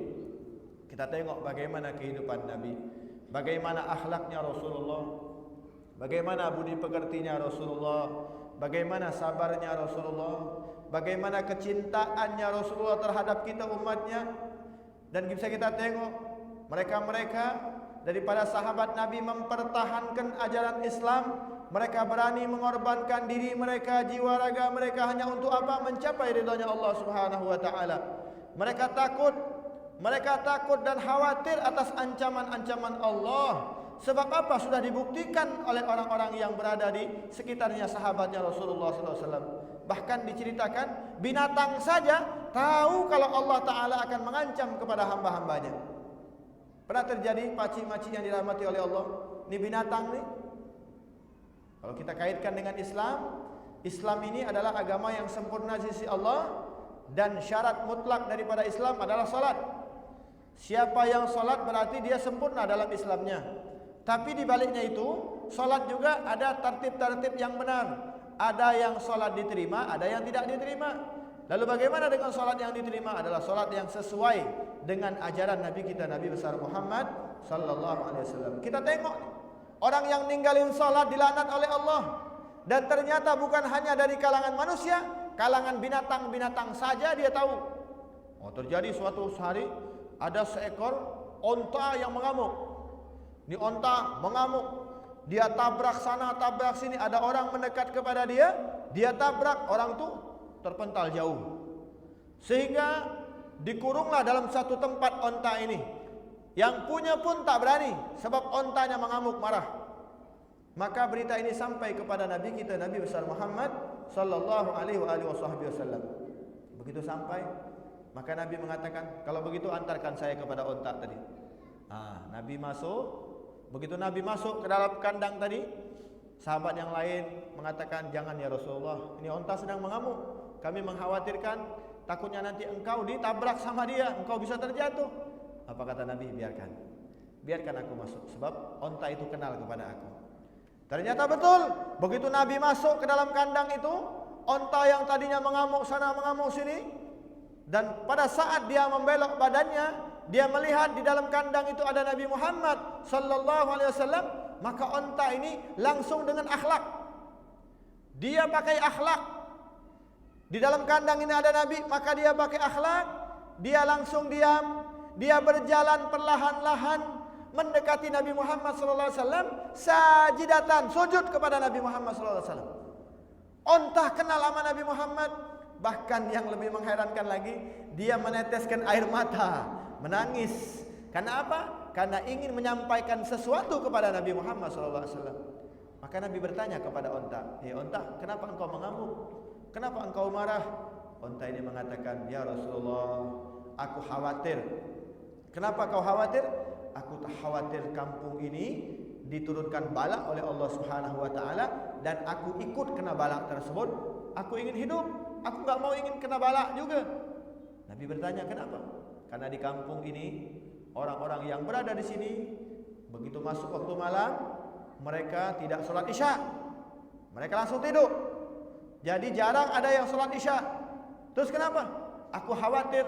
Kita tengok bagaimana kehidupan Nabi, bagaimana akhlaknya Rasulullah, bagaimana budi pekertinya Rasulullah, bagaimana sabarnya Rasulullah, bagaimana kecintaannya Rasulullah terhadap kita umatnya. Dan bisa kita tengok mereka-mereka daripada sahabat Nabi mempertahankan ajaran Islam. Mereka berani mengorbankan diri mereka, jiwa raga mereka hanya untuk apa? Mencapai ridhanya Allah Subhanahu wa taala. Mereka takut dan khawatir atas ancaman-ancaman Allah. Sebab apa? Sudah dibuktikan oleh orang-orang yang berada di sekitarnya sahabatnya Rasulullah SAW. Bahkan diceritakan binatang saja tahu kalau Allah Ta'ala akan mengancam kepada hamba-hambanya. Pernah terjadi paci-maci yang dirahmati oleh Allah. Ini binatang nih. Kalau kita kaitkan dengan Islam, Islam ini adalah agama yang sempurna di sisi Allah. Dan syarat mutlak daripada Islam adalah salat. Siapa yang salat berarti dia sempurna dalam Islamnya. Tapi di baliknya itu, salat juga ada tertib-tertib yang benar. Ada yang salat diterima, ada yang tidak diterima. Lalu bagaimana dengan solat yang diterima? Adalah solat yang sesuai dengan ajaran Nabi kita, Nabi besar Muhammad sallallahu alaihi wasallam. Kita tengok orang yang ninggalin solat dilaknat oleh Allah, dan ternyata bukan hanya dari kalangan manusia, kalangan binatang-binatang saja dia tahu. Oh, terjadi suatu hari ada seekor onta yang mengamuk. Ini onta mengamuk, dia tabrak sana tabrak sini, ada orang mendekat kepada dia, dia tabrak, orang tu terpental jauh. Sehingga dikurunglah dalam satu tempat onta ini. Yang punya pun tak berani sebab ontanya mengamuk marah. Maka berita ini sampai kepada Nabi kita, Nabi besar Muhammad sallallahu alaihi wasallam. Begitu sampai, maka Nabi mengatakan, kalau begitu antarkan saya kepada onta tadi. Nabi masuk. Begitu Nabi masuk ke dalam kandang tadi, sahabat yang lain mengatakan, jangan ya Rasulullah, ini onta sedang mengamuk. Kami mengkhawatirkan, takutnya nanti engkau ditabrak sama dia, engkau bisa terjatuh. Apa kata Nabi? Biarkan aku masuk, sebab onta itu kenal kepada aku. Ternyata betul, begitu Nabi masuk ke dalam kandang itu, onta yang tadinya mengamuk sana mengamuk sini, dan pada saat dia membelok badannya, dia melihat di dalam kandang itu ada Nabi Muhammad sallallahu alaihi wasallam, maka onta ini langsung dengan akhlak. Dia pakai akhlak. Di dalam kandang ini ada Nabi, maka dia pakai akhlak. Dia langsung diam. Dia berjalan perlahan-lahan mendekati Nabi Muhammad sallallahu alaihi wasallam, sajidatan, sujud kepada Nabi Muhammad sallallahu alaihi wasallam. Onta kenal sama Nabi Muhammad. Bahkan yang lebih mengherankan lagi, dia meneteskan air mata, menangis. Karena apa? Karena ingin menyampaikan sesuatu kepada Nabi Muhammad SAW. Maka Nabi bertanya kepada onta, onta, kenapa engkau mengamuk? Kenapa engkau marah? Onta ini mengatakan, ya Rasulullah, aku khawatir. Kenapa kau khawatir? Aku tak khawatir kampung ini diturunkan bala oleh Allah Subhanahu wa taala, dan aku ikut kena bala tersebut. Aku ingin hidup. Aku enggak mau ingin kena bala juga. Nabi bertanya, kenapa? Karena di kampung ini orang-orang yang berada di sini begitu masuk waktu malam, mereka tidak sholat isya. Mereka langsung tidur. Jadi jarang ada yang sholat isya. Terus kenapa? Aku khawatir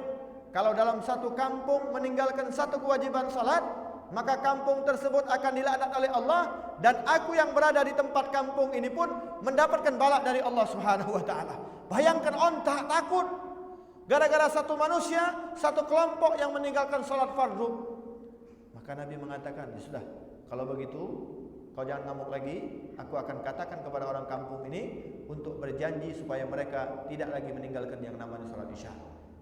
kalau dalam satu kampung meninggalkan satu kewajiban sholat, maka kampung tersebut akan dilaknat oleh Allah, dan aku yang berada di tempat kampung ini pun mendapatkan bala dari Allah Subhanahu wa taala. Bayangkan onta takut gara-gara satu manusia, satu kelompok yang meninggalkan salat fardu. Maka Nabi mengatakan, ya sudah, kalau begitu kau jangan ngamuk lagi. Aku akan katakan kepada orang kampung ini untuk berjanji supaya mereka tidak lagi meninggalkan yang namanya salat isya.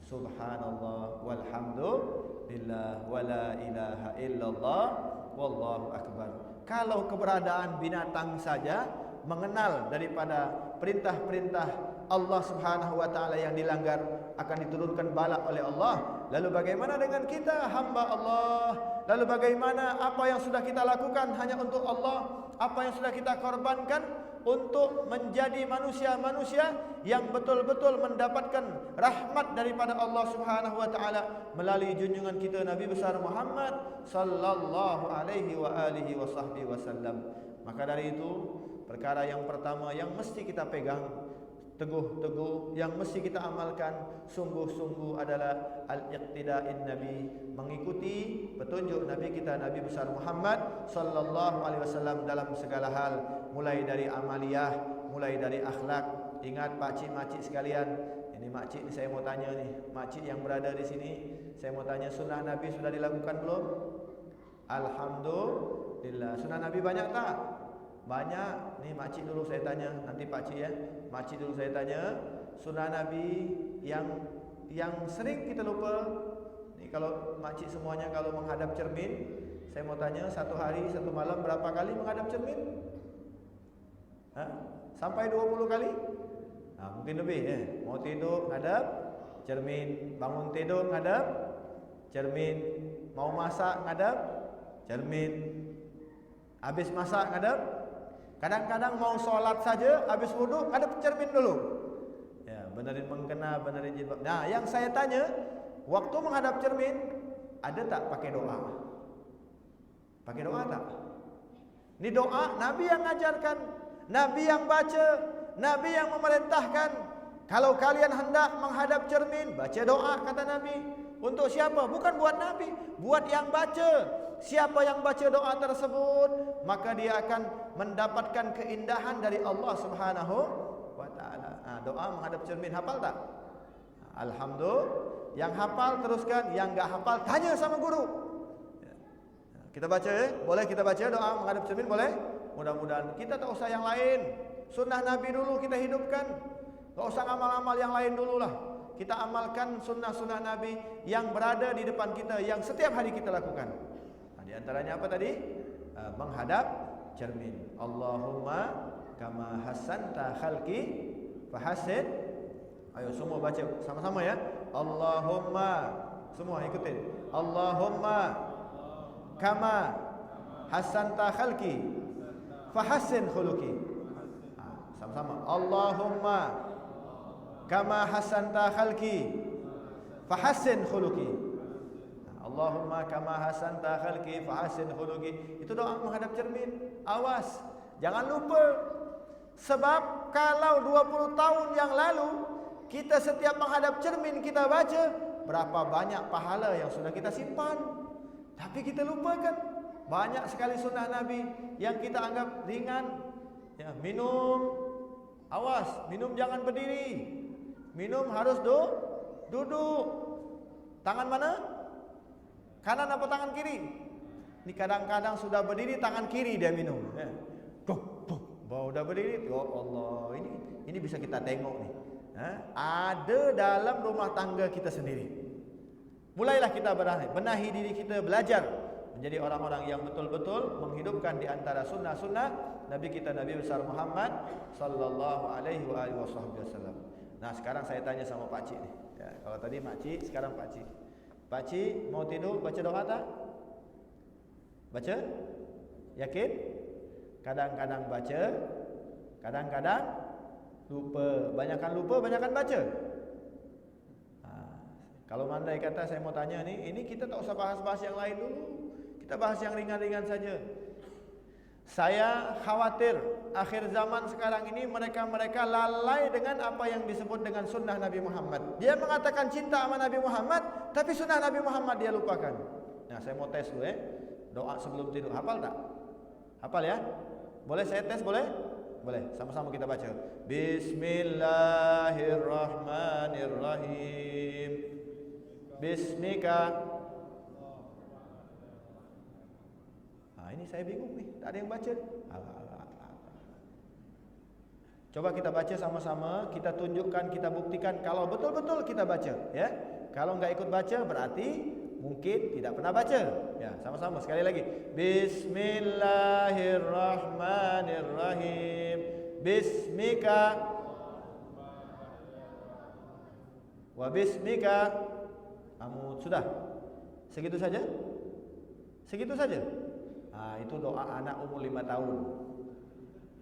Subhanallah walhamdulillah wala ilaha illallah wallahu akbar. Kalau keberadaan binatang saja mengenal daripada perintah-perintah Allah Subhanahu wa taala yang dilanggar akan diturunkan bala oleh Allah, lalu bagaimana dengan kita hamba Allah? Lalu bagaimana apa yang sudah kita lakukan hanya untuk Allah? Apa yang sudah kita korbankan untuk menjadi manusia-manusia yang betul-betul mendapatkan rahmat daripada Allah Subhanahu wa taala melalui junjungan kita Nabi besar Muhammad sallallahu alaihi wa alihi wasallam. Maka dari itu, perkara yang pertama yang mesti kita pegang teguh-teguh, yang mesti kita amalkan sungguh-sungguh adalah al-iqtida'in Nabi, mengikuti petunjuk Nabi kita Nabi besar Muhammad sallallahu alaihi wasallam dalam segala hal, mulai dari amaliyah, mulai dari akhlak. Ingat pakcik-makcik sekalian, ini makcik ni saya mau tanya nih, makcik yang berada di sini, saya mau tanya, sunnah Nabi sudah dilakukan belum? Alhamdulillah. Sunnah Nabi banyak tak? Banyak. Nih makcik dulu saya tanya, nanti pakcik ya. Makcik dulu saya tanya, sunnah Nabi yang sering kita lupa. Nih kalau makcik semuanya kalau menghadap cermin, saya mau tanya, satu hari satu malam berapa kali menghadap cermin? Sampai 20 kali? Mungkin lebih ya. Mau tidur ngadap cermin, bangun tidur ngadap cermin, mau masak ngadap cermin, habis masak ngadap. Kadang-kadang mau sholat saja, habis wudu ngadap cermin dulu. Ya, benerin mengkena, benerin jilbab. Nah, yang saya tanya, waktu menghadap cermin ada tak pakai doa? Pakai doa tak? Ini doa Nabi yang ngajarkan, Nabi yang baca, Nabi yang memerintahkan. Kalau kalian hendak menghadap cermin, baca doa, kata Nabi. Untuk siapa? Bukan buat Nabi, buat yang baca. Siapa yang baca doa tersebut, maka dia akan mendapatkan keindahan dari Allah Subhanahu wa taala. Doa menghadap cermin, hafal tak? Alhamdulillah. Yang hafal teruskan, yang enggak hafal tanya sama guru. Kita baca ya? Boleh kita baca doa menghadap cermin, boleh? Mudah-mudahan kita tak usah yang lain. Sunnah Nabi dulu kita hidupkan. Tak usah amal-amal yang lain dululah. Kita amalkan sunnah-sunnah Nabi yang berada di depan kita, yang setiap hari kita lakukan. Di antaranya apa tadi? Menghadap cermin. Allahumma kama hasanta khalqi fahassin. Ayo semua baca sama-sama ya. Allahumma, semua ikutin. Allahumma kama hasanta khalqi fahassin khuluqi. Sama-sama. Allahumma kama hasanta khalqi fahassin khuluqi. Allahumma kama hasanta khalqi fahassin khuluqi. Itu doa menghadap cermin. Awas, jangan lupa. Sebab kalau 20 tahun yang lalu kita setiap menghadap cermin kita baca, berapa banyak pahala yang sudah kita simpan. Tapi kita lupakan. Banyak sekali sunnah Nabi yang kita anggap ringan. Ya, minum, awas, minum jangan berdiri. Minum harus duduk. Tangan mana? Kanan apa tangan kiri? Ini kadang-kadang sudah berdiri tangan kiri dia minum. Ya. Baru udah berdiri, ya Allah, ini bisa kita tengok nih. Ada dalam rumah tangga kita sendiri. Mulailah kita benahi diri kita, belajar menjadi orang-orang yang betul-betul menghidupkan di antara sunnah-sunnah Nabi kita, Nabi besar Muhammad sallallahu alaihi wasallam. Nah, sekarang saya tanya sama Pak Cik nih. Ya, kalau tadi Mak Cik, sekarang Pak Cik. Pak Cik mau tidur baca doa tak? Baca? Yakin? Kadang-kadang baca, kadang-kadang lupa. Banyakan lupa, banyakan baca. Kalau mandai kata saya mau tanya nih, ini kita tak usah bahas-bahas yang lain dulu. Kita bahas yang ringan-ringan saja. Saya khawatir akhir zaman sekarang ini mereka lalai dengan apa yang disebut dengan sunnah Nabi Muhammad. Dia mengatakan cinta sama Nabi Muhammad, tapi sunnah Nabi Muhammad dia lupakan. Nah, saya mau tes dulu ya. Doa sebelum tidur, hafal tak? Hafal ya? Boleh saya tes, boleh? Boleh, sama-sama kita baca. Bismillahirrahmanirrahim. Bismika. Ini saya bingung nih, tak ada yang baca. Coba kita baca sama-sama, kita tunjukkan, kita buktikan kalau betul-betul kita baca, ya. Kalau enggak ikut baca berarti mungkin tidak pernah baca. Ya, sama-sama sekali lagi. Bismillahirrahmanirrahim. Bismika wa bismika amut. Sudah? Segitu saja? Segitu saja? Itu doa anak umur 5 tahun.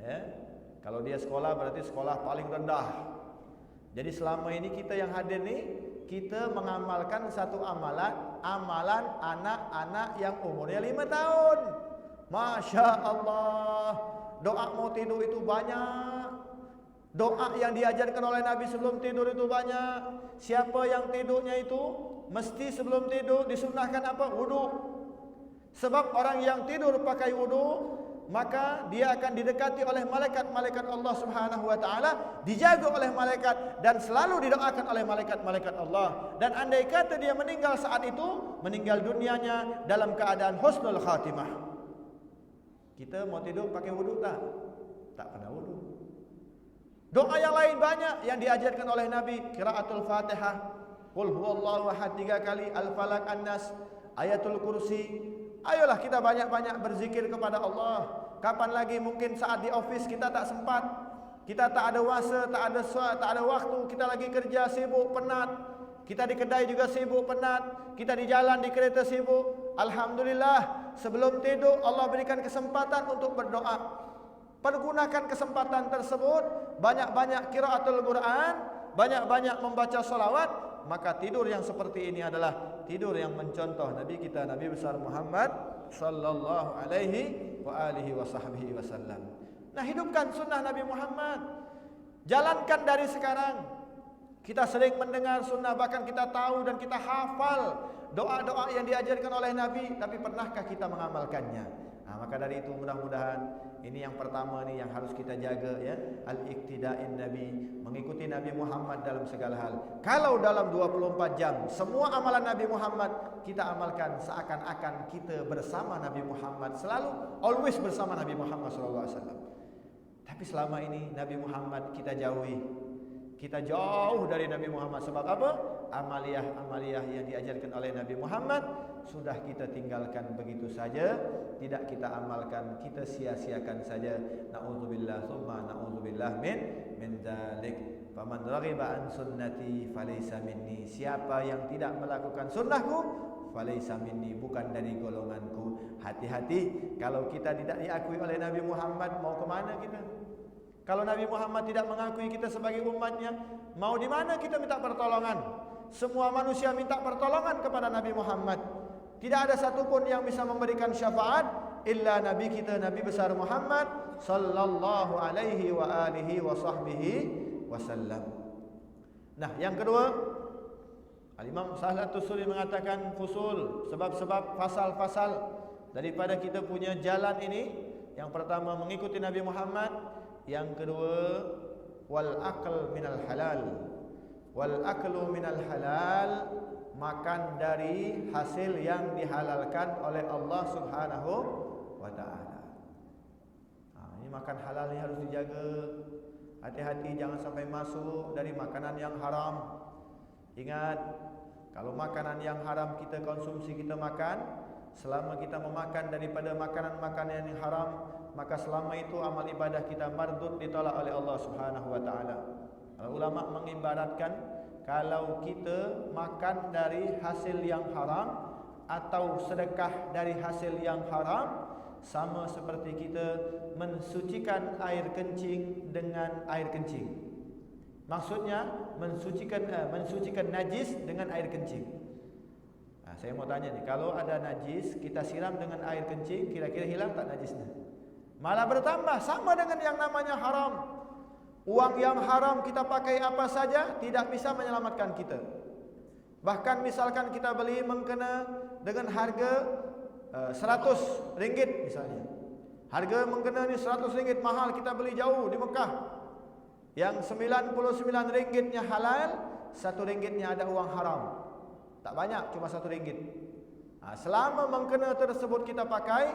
Ya. Kalau dia sekolah berarti sekolah paling rendah. Jadi selama ini kita yang hadir nih, kita mengamalkan satu amalan anak-anak yang umurnya 5 tahun. Masya Allah. Doa mau tidur itu banyak. Doa yang diajarkan oleh Nabi sebelum tidur itu banyak. Siapa yang tidurnya itu mesti sebelum tidur disunnahkan apa? Wudu. Sebab orang yang tidur pakai wudu, maka dia akan didekati oleh malaikat-malaikat Allah Subhanahu wa taala, dijaga oleh malaikat dan selalu didoakan oleh malaikat-malaikat Allah. Dan andai kata dia meninggal saat itu, meninggal dunianya dalam keadaan husnul khatimah. Kita mau tidur pakai wudu tak? Tak pernah wudu. Doa yang lain banyak yang diajarkan oleh Nabi, qiraatul Fatihah, qul huwallahu ahad 3 kali, al-falaq, an-nas, ayatul kursi. Ayolah kita banyak-banyak berzikir kepada Allah. Kapan lagi mungkin saat di office kita tak sempat, kita tak ada masa, tak ada waktu, kita lagi kerja sibuk, penat. Kita di kedai juga sibuk, penat. Kita di jalan, di kereta sibuk. Alhamdulillah, sebelum tidur Allah berikan kesempatan untuk berdoa. Pergunakan kesempatan tersebut, banyak-banyak qiraatul Quran, banyak-banyak membaca salawat. Maka tidur yang seperti ini adalah tidur yang mencontoh Nabi kita, Nabi besar Muhammad sallallahu alaihi wa alihi wasahbihi wasallam. Nah, hidupkan sunnah Nabi Muhammad. Jalankan dari sekarang. Kita sering mendengar sunnah, bahkan kita tahu dan kita hafal doa-doa yang diajarkan oleh Nabi, tapi pernahkah kita mengamalkannya? Maka dari itu mudah-mudahan ini yang pertama nih yang harus kita jaga, ya, al-iqtida'in Nabi, mengikuti Nabi Muhammad dalam segala hal. Kalau dalam 24 jam semua amalan Nabi Muhammad kita amalkan, seakan-akan kita bersama Nabi Muhammad, selalu always bersama Nabi Muhammad SAW. Tapi selama ini Nabi Muhammad kita jauhi. Kita jauh dari Nabi Muhammad. Sebab apa? Amaliyah-amaliyah yang diajarkan oleh Nabi Muhammad sudah kita tinggalkan begitu saja, tidak kita amalkan, kita sia-siakan saja. Na'udzubillah tsumma na'udzubillah min dzalik. Faman raghiba an sunnati falaysa minni. Siapa yang tidak melakukan sunnahku, falaysa minni, bukan dari golonganku. Hati-hati, kalau kita tidak diakui oleh Nabi Muhammad, mau ke mana kita? Kalau Nabi Muhammad tidak mengakui kita sebagai umatnya, mau di mana kita minta pertolongan? Semua manusia minta pertolongan kepada Nabi Muhammad. Tidak ada satupun yang bisa memberikan syafaat illa Nabi kita, Nabi besar Muhammad sallallahu alaihi wa alihi wa sahbihi wasallam. Nah, yang kedua, Al-Imam Sahlatus Suli mengatakan fusul, sebab-sebab, fasal-fasal daripada kita punya jalan ini. Yang pertama mengikuti Nabi Muhammad, yang kedua wal aql minal halal. Wal aqlu minal halal, makan dari hasil yang dihalalkan oleh Allah Subhanahu wa taala. Ini makan halal ini harus dijaga. Hati-hati jangan sampai masuk dari makanan yang haram. Ingat, kalau makanan yang haram kita konsumsi, kita makan, selama kita memakan daripada makanan-makanan yang haram, maka selama itu amal ibadah kita mardud, ditolak oleh Allah Subhanahu wa taala. Ulama mengibaratkan, kalau kita makan dari hasil yang haram atau sedekah dari hasil yang haram, sama seperti kita mensucikan air kencing dengan air kencing. Maksudnya mensucikan najis dengan air kencing. Saya mau tanya nih, kalau ada najis kita siram dengan air kencing, kira-kira hilang tak najisnya? Malah bertambah, sama dengan yang namanya haram. Uang yang haram kita pakai apa saja tidak bisa menyelamatkan kita. Bahkan misalkan kita beli mengkena dengan harga 100 ringgit misalnya. Harga mengkena ni 100 ringgit, mahal, kita beli jauh di Mekah. Yang 99 ringgitnya halal, 1 ringgitnya ada uang haram. Tak banyak, cuma 1 ringgit. Selama mengkena tersebut kita pakai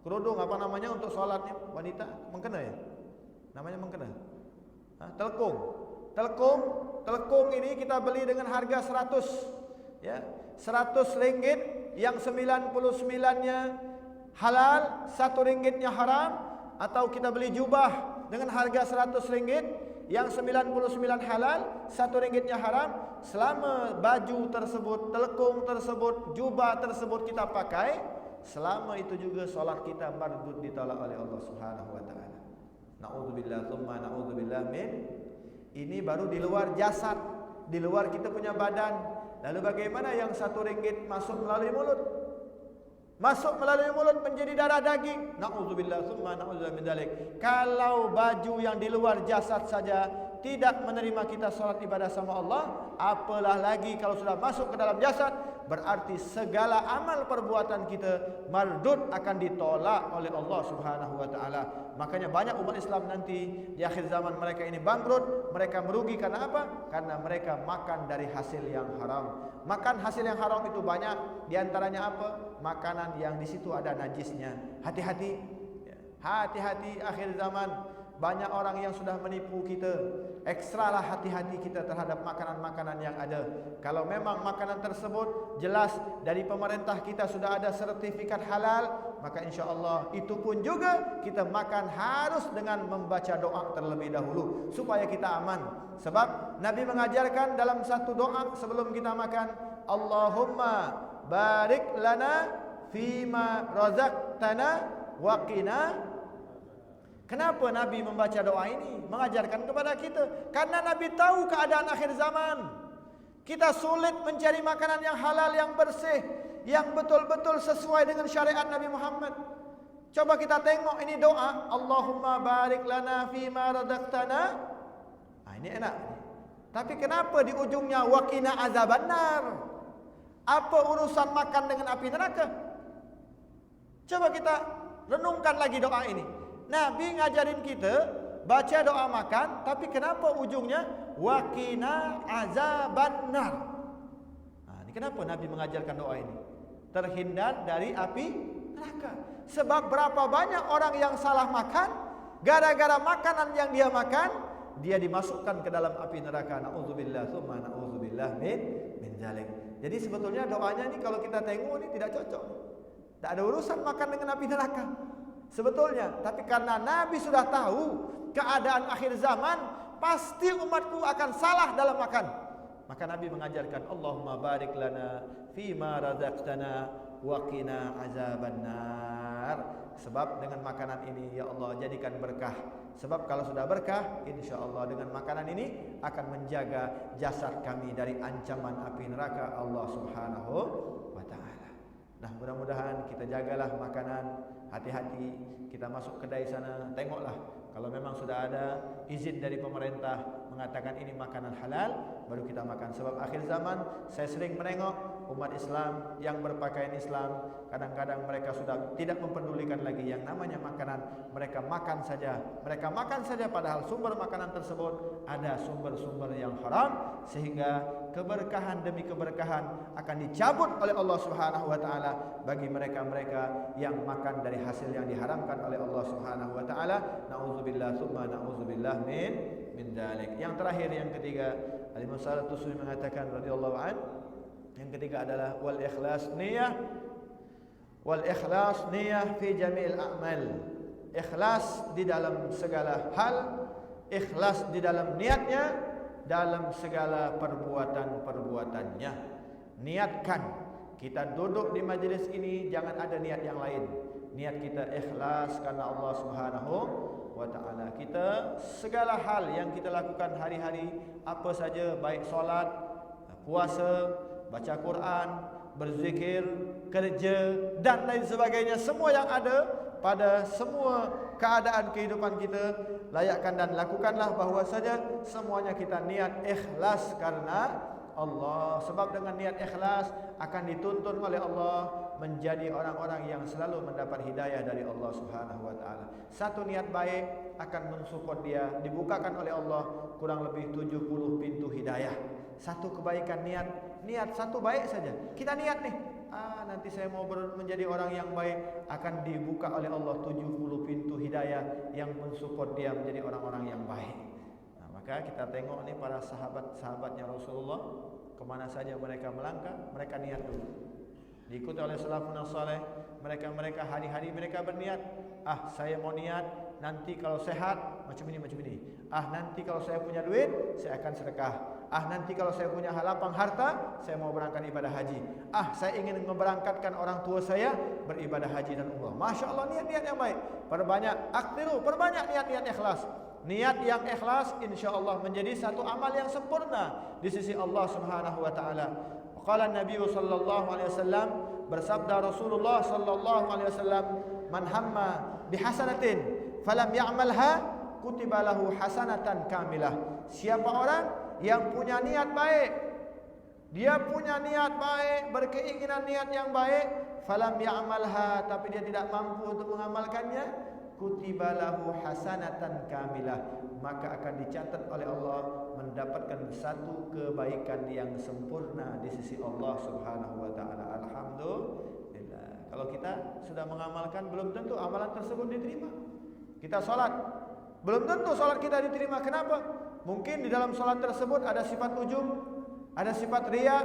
kerudung, apa namanya untuk solatnya wanita, mengkena ya? Namanya mengkena. Telkung ini kita beli dengan harga 100, ya. 100 ringgit, yang 99-nya halal, 1 ringgitnya haram. Atau kita beli jubah dengan harga 100 ringgit, yang 99 halal, 1 ringgitnya haram. Selama baju tersebut, telkung tersebut, jubah tersebut kita pakai, selama itu juga solat kita mardud, ditolak oleh Allah Subhanahu wa taala. Na'udzubillah tsumma na'udzubillah min. Ini baru di luar jasad, di luar kita punya badan. Lalu bagaimana yang 1 ringgit masuk melalui mulut? Masuk melalui mulut menjadi darah daging. Na'udzubillah tsumma na'udzubillah min dzalik. Kalau baju yang di luar jasad saja tidak menerima kita salat ibadah sama Allah, apalah lagi kalau sudah masuk ke dalam jasad, berarti segala amal perbuatan kita mardud, akan ditolak oleh Allah Subhanahu wa taala. Makanya banyak umat Islam nanti di akhir zaman mereka ini bangkrut, mereka merugi karena apa? Karena mereka makan dari hasil yang haram. Makan hasil yang haram itu banyak, di antaranya apa? Makanan yang di situ ada najisnya. Hati-hati. Hati-hati akhir zaman. Banyak orang yang sudah menipu kita. Ekstralah hati-hati kita terhadap makanan-makanan yang ada. Kalau memang makanan tersebut jelas dari pemerintah kita sudah ada sertifikat halal, maka insya Allah itu pun juga kita makan harus dengan membaca doa terlebih dahulu supaya kita aman. Sebab Nabi mengajarkan dalam satu doa sebelum kita makan, Allahumma barik lana fima razaqtana wa qina. Kenapa Nabi membaca doa ini? Mengajarkan kepada kita. Karena Nabi tahu keadaan akhir zaman. Kita sulit mencari makanan yang halal, yang bersih, yang betul-betul sesuai dengan syariat Nabi Muhammad. Coba kita tengok ini doa, Allahumma barik lana fima razaqtana. Ini enak. Tapi kenapa di ujungnya waqina azabannar? Apa urusan makan dengan api neraka? Coba kita renungkan lagi doa ini. Nabi ngajarin kita baca doa makan, tapi kenapa ujungnya waqina azabannar? Nah, ini kenapa Nabi mengajarkan doa ini? Terhindar dari api neraka. Sebab berapa banyak orang yang salah makan, gara-gara makanan yang dia makan, dia dimasukkan ke dalam api neraka. Na'udzubillah tsumma na'udzubillah min dzalik. Jadi sebetulnya doanya ini kalau kita tengok ini tidak cocok. Tak ada urusan makan dengan api neraka sebetulnya. Tapi karena Nabi sudah tahu keadaan akhir zaman, pasti umatku akan salah dalam makan, maka Nabi mengajarkan Allahumma barik lana fima razaqtana wa qina azabannar. Sebab dengan makanan ini ya Allah jadikan berkah. Sebab kalau sudah berkah, insya-Allah dengan makanan ini akan menjaga jasad kami dari ancaman api neraka Allah Subhanahu wa taala. Nah, mudah-mudahan kita jagalah makanan, hati-hati kita masuk kedai sana, tengoklah kalau memang sudah ada izin dari pemerintah mengatakan ini makanan halal, baru kita makan. Sebab akhir zaman saya sering menengok umat Islam yang berpakaian Islam, kadang-kadang mereka sudah tidak mempedulikan lagi yang namanya makanan. Mereka makan saja padahal sumber makanan tersebut ada sumber-sumber yang haram, sehingga keberkahan demi keberkahan akan dicabut oleh Allah Subhanahu wa taala bagi mereka-mereka yang makan dari hasil yang diharamkan oleh Allah Subhanahu wa taala. Nauzubillah tsumma nauzubillah min dzalik. Yang terakhir, yang ketiga, Al-Imam Sa'ad Tusri mengatakan radhiyallahu an, yang ketiga adalah wal ikhlas niyah fi jami'il a'mal. Ikhlas di dalam segala hal, ikhlas di dalam niatnya, dalam segala perbuatan-perbuatannya. Niatkan kita duduk di majlis ini, jangan ada niat yang lain. Niat kita ikhlas karena Allah Subhanahu wa taala. Kita segala hal yang kita lakukan hari-hari, apa saja, baik solat, puasa, baca Quran, berzikir, kerja dan lain sebagainya, semua yang ada pada semua keadaan kehidupan kita, layakkan dan lakukanlah bahwasanya semuanya kita niat ikhlas karena Allah. Sebab dengan niat ikhlas akan dituntun oleh Allah menjadi orang-orang yang selalu mendapat hidayah dari Allah Subhanahu wa taala. Satu niat baik akan mensupport dia, dibukakan oleh Allah kurang lebih 70 pintu hidayah. Satu kebaikan niat satu baik saja. Kita niat nih, nanti saya mau menjadi orang yang baik, akan dibuka oleh Allah 70 pintu hidayah yang mensupport dia menjadi orang-orang yang baik. Nah, maka kita tengok nih para sahabat-sahabatnya Rasulullah, kemana saja mereka melangkah, mereka niat dulu. Diikuti oleh salafun saleh, mereka hari-hari mereka berniat, saya mau niat nanti kalau sehat macam ini. Nanti kalau saya punya duit saya akan sedekah. Nanti kalau saya punya lapang harta saya mau berangkat ibadah haji. Saya ingin memberangkatkan orang tua saya beribadah haji dan umrah. Masya Allah, niat-niat yang baik. Perbanyak niat-niat ikhlas. Niat yang ikhlas insya-Allah menjadi satu amal yang sempurna di sisi Allah Subhanahu wa taala. Qala Nabi sallallahu alaihi wasallam, bersabda Rasulullah sallallahu alaihi wasallam, man hamma bihasanatin falam ya'malha kutiba lahu hasanatan kamilah. Siapa orang yang punya niat baik, dia punya niat baik, berkeinginan niat yang baik, falam ya'malha, tapi dia tidak mampu untuk mengamalkannya, kutiba lahu hasanatan kamilah, maka akan dicatat oleh Allah mendapatkan satu kebaikan yang sempurna di sisi Allah Subhanahu wa taala. Alhamdulillah. Kalau kita sudah mengamalkan, belum tentu amalan tersebut diterima. Kita salat, belum tentu salat kita diterima. Kenapa? Mungkin di dalam salat tersebut ada sifat ujub, ada sifat riya,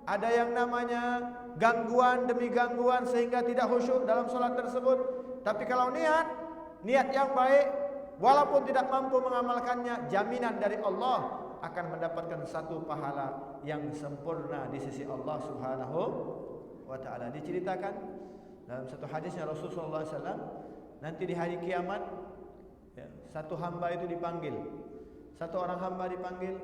ada yang namanya gangguan demi gangguan sehingga tidak khusyuk dalam salat tersebut. Tapi kalau niat yang baik, walaupun tidak mampu mengamalkannya, jaminan dari Allah akan mendapatkan satu pahala yang sempurna di sisi Allah Subhanahu wa taala. Diceritakan dalam satu hadisnya Rasulullah SAW, nanti di hari kiamat, satu hamba itu dipanggil, satu orang hamba dipanggil,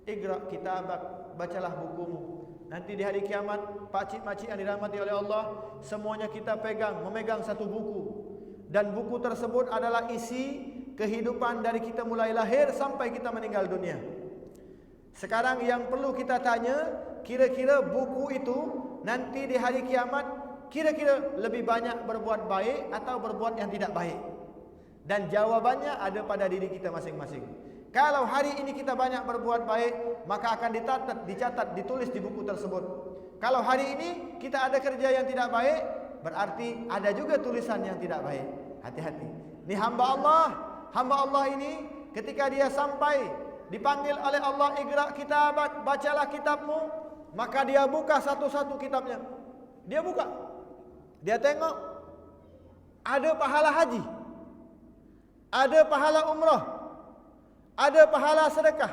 Iqra kitabak, bacalah bukumu. Nanti di hari kiamat, pakcik-makcik yang dirahmati oleh Allah, semuanya kita memegang satu buku. Dan buku tersebut adalah isi kehidupan dari kita mulai lahir sampai kita meninggal dunia. Sekarang yang perlu kita tanya, kira-kira buku itu nanti di hari kiamat kira-kira lebih banyak berbuat baik atau berbuat yang tidak baik? Dan jawabannya ada pada diri kita masing-masing. Kalau hari ini kita banyak berbuat baik, maka akan dicatat, ditulis di buku tersebut. Kalau hari ini kita ada kerja yang tidak baik, berarti ada juga tulisan yang tidak baik. Hati-hati. Ini hamba Allah ini ketika dia sampai dipanggil oleh Allah, "Iqra kitabak, bacalah kitabmu." Maka dia buka satu-satu kitabnya. Dia buka. Dia tengok ada pahala haji, ada pahala umrah, ada pahala sedekah.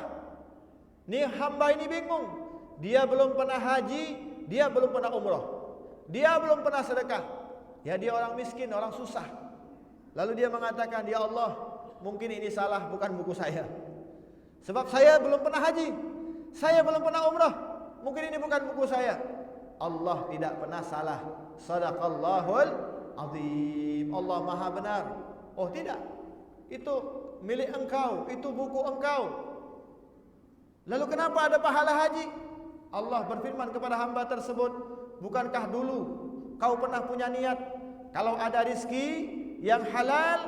Ni hamba ini bingung. Dia belum pernah haji, dia belum pernah umrah, dia belum pernah sedekah. Ya, dia orang miskin, orang susah. Lalu dia mengatakan, "Ya Allah, mungkin ini salah, bukan buku saya. Sebab saya belum pernah haji, saya belum pernah umrah. Mungkin ini bukan buku saya." Allah tidak pernah salah. Shadaqallahul azim. Allah Maha benar. Oh tidak, itu milik engkau, itu buku engkau. Lalu kenapa ada pahala haji? Allah berfirman kepada hamba tersebut, "Bukankah dulu kau pernah punya niat, kalau ada rizki yang halal,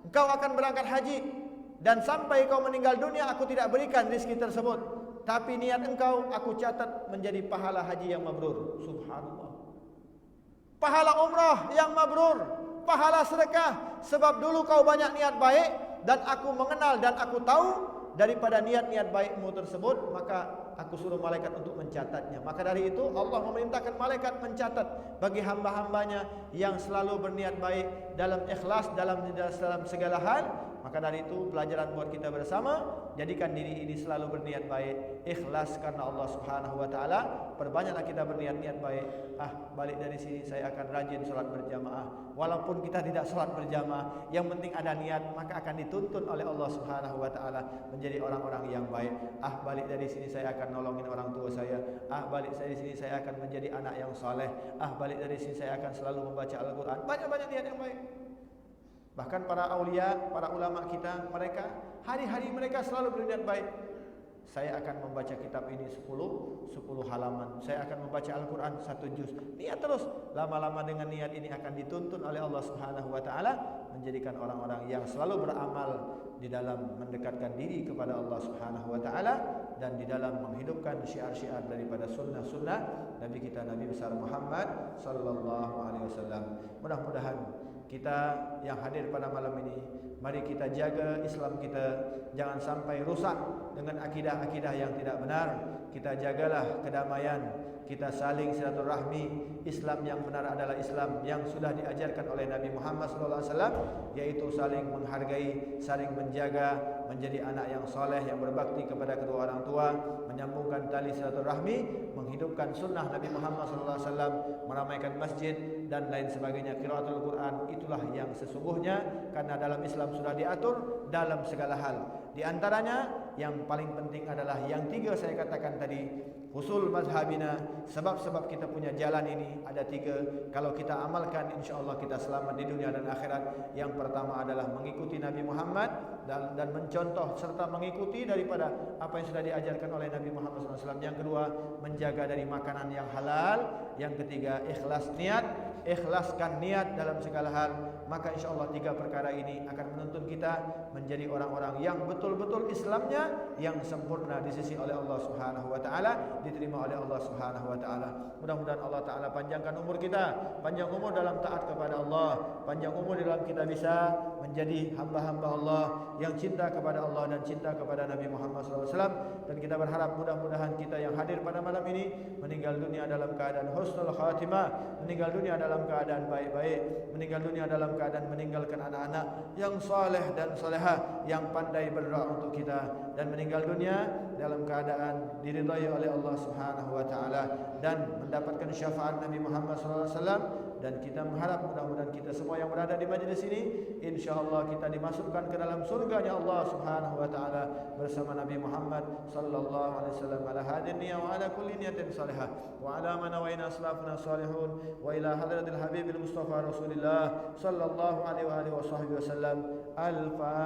engkau akan berangkat haji, dan sampai kau meninggal dunia aku tidak berikan rizki tersebut. Tapi niat engkau aku catat menjadi pahala haji yang mabrur." Subhanallah. Pahala umrah yang mabrur, pahala sedekah. Sebab dulu kau banyak niat baik, dan aku mengenal dan aku tahu daripada niat-niat baikmu tersebut, maka aku suruh malaikat untuk mencatatnya. Maka dari itu Allah memerintahkan malaikat mencatat bagi hamba-hambanya yang selalu berniat baik dalam ikhlas dalam segala hal. Maka dari itu pelajaran buat kita bersama, jadikan diri ini selalu berniat baik, ikhlas karena Allah Subhanahu wa taala. Perbanyaklah kita berniat-niat baik. Balik dari sini saya akan rajin salat berjamaah. Walaupun kita tidak salat berjamaah, yang penting ada niat, maka akan dituntun oleh Allah Subhanahu wa taala menjadi orang-orang yang baik. Balik dari sini saya akan nolongin orang tua saya. Balik dari sini saya akan menjadi anak yang saleh. Balik dari sini saya akan selalu membaca Al-Qur'an. Banyak-banyak niat yang baik. Bahkan para aulia, para ulama kita, mereka hari-hari mereka selalu berniat baik. Saya akan membaca kitab ini 10 halaman. Saya akan membaca Al-Quran 1 juz. Niat terus. Lama-lama dengan niat ini akan dituntun oleh Allah Subhanahu wa taala menjadikan orang-orang yang selalu beramal di dalam mendekatkan diri kepada Allah Subhanahu wa taala dan di dalam menghidupkan syiar-syiar daripada sunnah-sunnah Nabi kita, Nabi besar Muhammad sallallahu alaihi wasallam. Mudah-mudahan kita yang hadir pada malam ini, mari kita jaga Islam kita, jangan sampai rusak dengan akidah-akidah yang tidak benar. Kita jagalah kedamaian, kita saling silaturahmi. Islam yang benar adalah Islam yang sudah diajarkan oleh Nabi Muhammad SAW, yaitu saling menghargai, saling menjaga, menjadi anak yang soleh, yang berbakti kepada kedua orang tua, menyambungkan tali silaturahmi, menghidupkan sunnah Nabi Muhammad SAW, meramaikan masjid dan lain sebagainya. Qiraatul Quran itulah yang sesungguhnya, karena dalam Islam sudah diatur dalam segala hal. Di antaranya yang paling penting adalah yang 3 saya katakan tadi, usul mazhabina. Sebab-sebab kita punya jalan ini ada 3. Kalau kita amalkan, insyaAllah kita selamat di dunia dan akhirat. Yang pertama adalah mengikuti Nabi Muhammad dan mencontoh serta mengikuti daripada apa yang sudah diajarkan oleh Nabi Muhammad SAW. Yang kedua, menjaga dari makanan yang halal. Yang ketiga, ikhlas niat. Ikhlaskan niat dalam segala hal. Maka insyaAllah 3 perkara ini akan menuntun kita menjadi orang-orang yang betul-betul Islamnya yang sempurna di sisi oleh Allah Subhanahu wa taala, diterima oleh Allah Subhanahu wa taala. Mudah-mudahan Allah taala panjangkan umur kita, panjang umur dalam taat kepada Allah, panjang umur dalam kita bisa menjadi hamba-hamba Allah yang cinta kepada Allah dan cinta kepada Nabi Muhammad SAW. Dan kita berharap mudah-mudahan kita yang hadir pada malam ini meninggal dunia dalam keadaan husnul khatimah, meninggal dunia dalam keadaan baik-baik, meninggal dunia dalam keadaan meninggalkan anak-anak yang saleh dan salehah, yang pandai berdoa untuk kita, dan meninggal dunia dalam keadaan diridhai oleh Allah Subhanahu wa taala dan mendapatkan syafaat Nabi Muhammad SAW. Dan kita mengharap mudah-mudahan kita semua yang berada di majlis ini, insyaallah kita dimasukkan ke dalam surganya Allah Subhanahu wa taala bersama Nabi Muhammad sallallahu alaihi wasallam, ala hadin niyya wa ala kulli niyatin salihah wa ala man waina aslafna salihun wa ila hadratil habibil mustafa rasulillah sallallahu alaihi wa alihi wasallam. Al-Fatihah.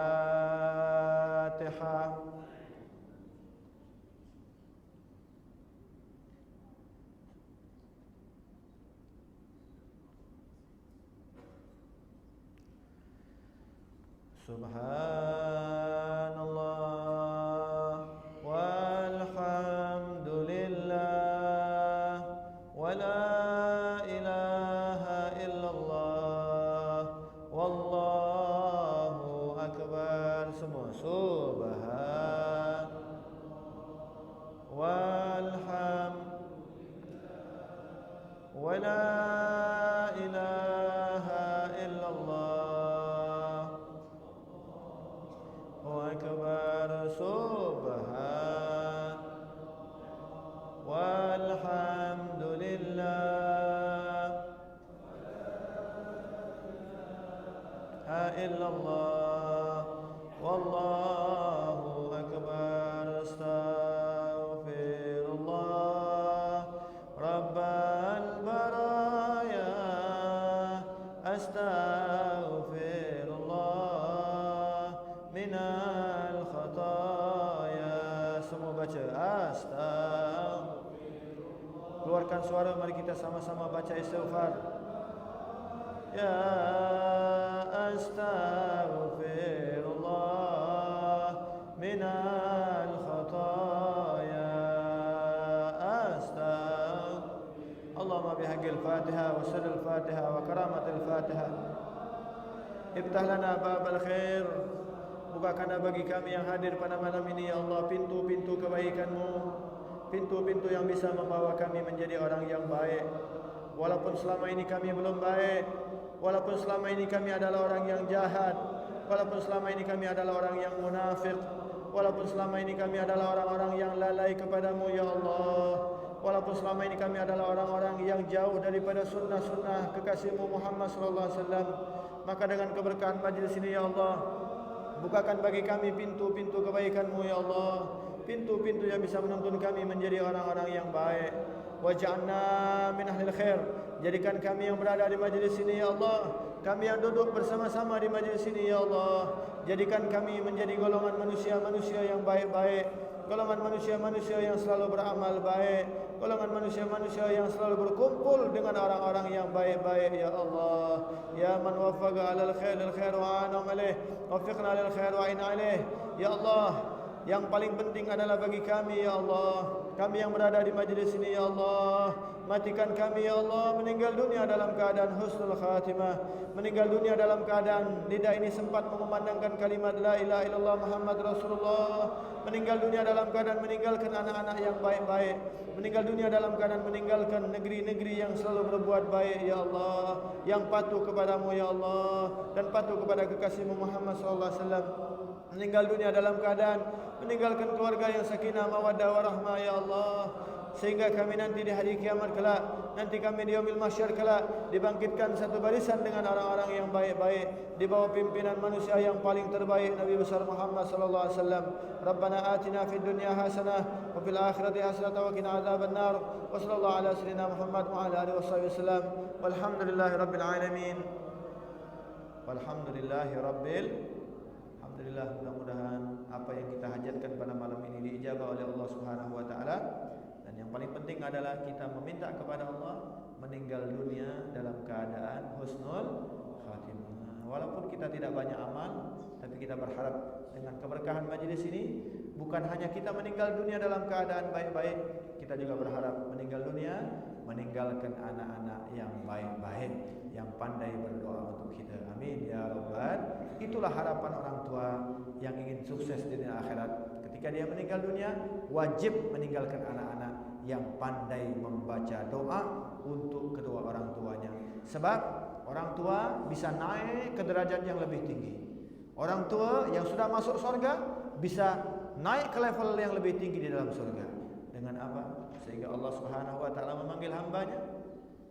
Subhanallah walhamdulillah wa la ilaha illallah wallahu akbar. Semua subhan walhamdulillah wa la ilaha illallah wa akbar. Subhan walhamdulillah illallah wallahu akbar. Astaghfirullah rabbal baraya astaghfirullah minal khataya. Semua baca astaghfirullah. Keluarkan suara, mari kita sama-sama baca istighfar. Ya astaghfirullah minal khataya astaghfirullah. Allahumma bihaqil Fatihah wa sirril Fatihah wa karamatil Fatihah. Iftah lana babal khair. Bukakanlah bagi kami yang hadir pada malam ini ya Allah pintu-pintu kebaikan-Mu, pintu-pintu yang bisa membawa kami menjadi orang yang baik. Walaupun selama ini kami belum baik, walaupun selama ini kami adalah orang yang jahat, walaupun selama ini kami adalah orang yang munafik, walaupun selama ini kami adalah orang-orang yang lalai kepadamu ya Allah, walaupun selama ini kami adalah orang-orang yang jauh daripada sunnah-sunnah kekasih-Mu Muhammad sallallahu alaihi wasallam, maka dengan keberkahan majlis ini ya Allah, bukakan bagi kami pintu-pintu kebaikan-Mu ya Allah, pintu-pintu yang bisa menuntun kami menjadi orang-orang yang baik. Waj'alna min ahlil khair. Jadikan kami yang berada di majlis ini ya Allah, kami yang duduk bersama-sama di majlis ini ya Allah, jadikan kami menjadi golongan manusia-manusia yang baik-baik, golongan manusia-manusia yang selalu beramal baik, golongan manusia-manusia yang selalu berkumpul dengan orang-orang yang baik-baik ya Allah. Ya man waffaqa 'alal khair wa an'ama alaih, waffiqna lil khair wa in alaih. Ya Allah, yang paling penting adalah bagi kami ya Allah, kami yang berada di majlis ini ya Allah, matikan kami ya Allah meninggal dunia dalam keadaan husnul khatimah, meninggal dunia dalam keadaan lidah ini sempat mengumandangkan kalimat la ilaha illallah Muhammad Rasulullah, meninggal dunia dalam keadaan meninggalkan anak-anak yang baik-baik, meninggal dunia dalam keadaan meninggalkan negeri-negeri yang selalu berbuat baik ya Allah, yang patuh kepadamu ya Allah dan patuh kepada kekasihmu Muhammad sallallahu alaihi wasallam, meninggal dunia dalam keadaan meninggalkan keluarga yang sakinah mawaddah warahmah ya Allah, sehingga kami nanti di hari kiamat kelak, nanti kami di yaumil mahsyar kelak dibangkitkan satu barisan dengan orang-orang yang baik-baik di bawah pimpinan manusia yang paling terbaik Nabi besar Muhammad sallallahu alaihi wasallam. Rabbana atina fid dunya hasanah wa fil akhirati hasanah wa qina adzabannar. Wa sallallahu ala sayyidina Muhammad wa ala alihi wasallam. Walhamdulillahirabbil alamin. Walhamdulillahirabbil. Alhamdulillah, mudah-mudahan apa yang kita hajatkan pada malam ini diijabah oleh Allah Subhanahu wa taala. Dan yang paling penting adalah kita meminta kepada Allah meninggal dunia dalam keadaan husnul khatimah. Walaupun kita tidak banyak amal, tapi kita berharap dengan keberkahan majlis ini bukan hanya kita meninggal dunia dalam keadaan baik-baik, kita juga berharap meninggal dunia meninggalkan anak-anak yang baik-baik, yang pandai berdoa untuk kita. Amin ya rabbal. Itulah harapan orang tua yang ingin sukses di dunia akhirat. Ketika dia meninggal dunia, wajib meninggalkan anak-anak yang pandai membaca doa untuk kedua orang tuanya. Sebab orang tua bisa naik ke derajat yang lebih tinggi. Orang tua yang sudah masuk surga bisa naik ke level yang lebih tinggi di dalam surga. Dengan apa? Sehingga Allah Subhanahu wa taala memanggil hambanya,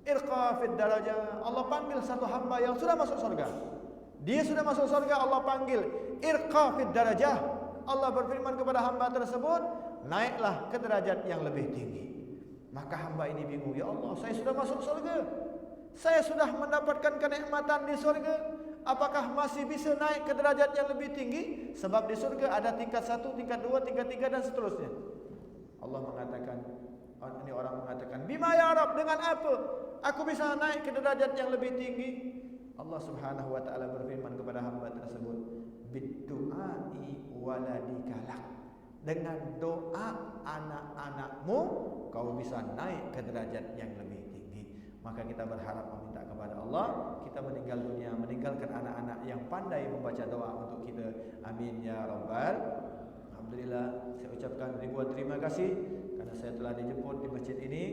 irqa fid darajah. Allah panggil satu hamba yang sudah masuk surga. Dia sudah masuk surga, Allah panggil irqa fid darajah. Allah berfirman kepada hamba tersebut, naiklah ke derajat yang lebih tinggi. Maka hamba ini bingung, ya Allah, saya sudah masuk surga, saya sudah mendapatkan kenikmatan di surga, apakah masih bisa naik ke derajat yang lebih tinggi? Sebab di surga ada tingkat 1, tingkat 2, tingkat 3 dan seterusnya. Allah mengatakan, ini orang mengatakan, bima ya Rabb, dengan apa aku bisa naik ke derajat yang lebih tinggi? Allah Subhanahu wa taala berfirman kepada hamba tersebut, Biddu'ai waladikalak. Dengan doa anak-anakmu kau bisa naik ke derajat yang lebih tinggi. Maka kita berharap meminta kepada Allah, kita meninggal dunia meninggalkan anak-anak yang pandai membaca doa untuk kita. Amin ya rabbal. Alhamdulillah, saya ucapkan ribuan terima kasih karena saya telah dijemput di masjid ini.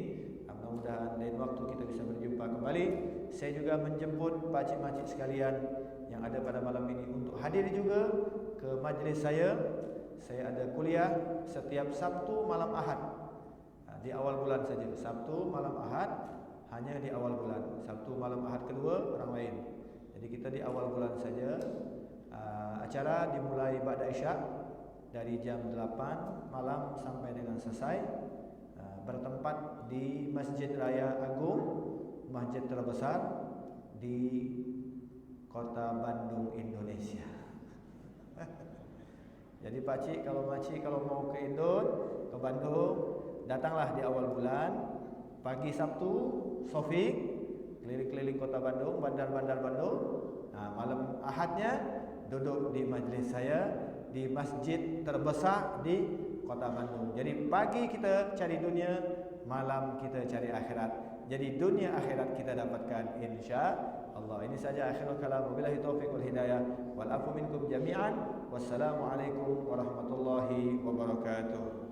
Mudah-mudahan lain waktu kita bisa berjumpa kembali. Saya juga menjemput pakcik-pakcik sekalian yang ada pada malam ini untuk hadir juga ke majlis saya. Saya ada kuliah setiap Sabtu malam Ahad, di awal bulan saja. Sabtu malam Ahad hanya di awal bulan. Sabtu malam Ahad kedua orang lain. Jadi kita di awal bulan saja. Acara dimulai ba'da Isya dari jam 8 malam sampai dengan selesai. Bertempat di Masjid Raya Agung, masjid terbesar di Kota Bandung, Indonesia. Jadi pakcik kalau makcik kalau mau ke Indon, ke Bandung, datanglah di awal bulan. Pagi Sabtu, Sofik keliling-keliling Kota Bandung, bandar-bandar Bandung. Malam Ahadnya duduk di majlis saya di masjid terbesar di Kota Bandung. Jadi pagi kita cari dunia, malam kita cari akhirat. Jadi dunia akhirat kita dapatkan insya-Allah. Ini saja akhirul kalam. Wabillahi taufiq wal hidayah. Wal afu minkum jami'an. Wassalamualaikum warahmatullahi wabarakatuh.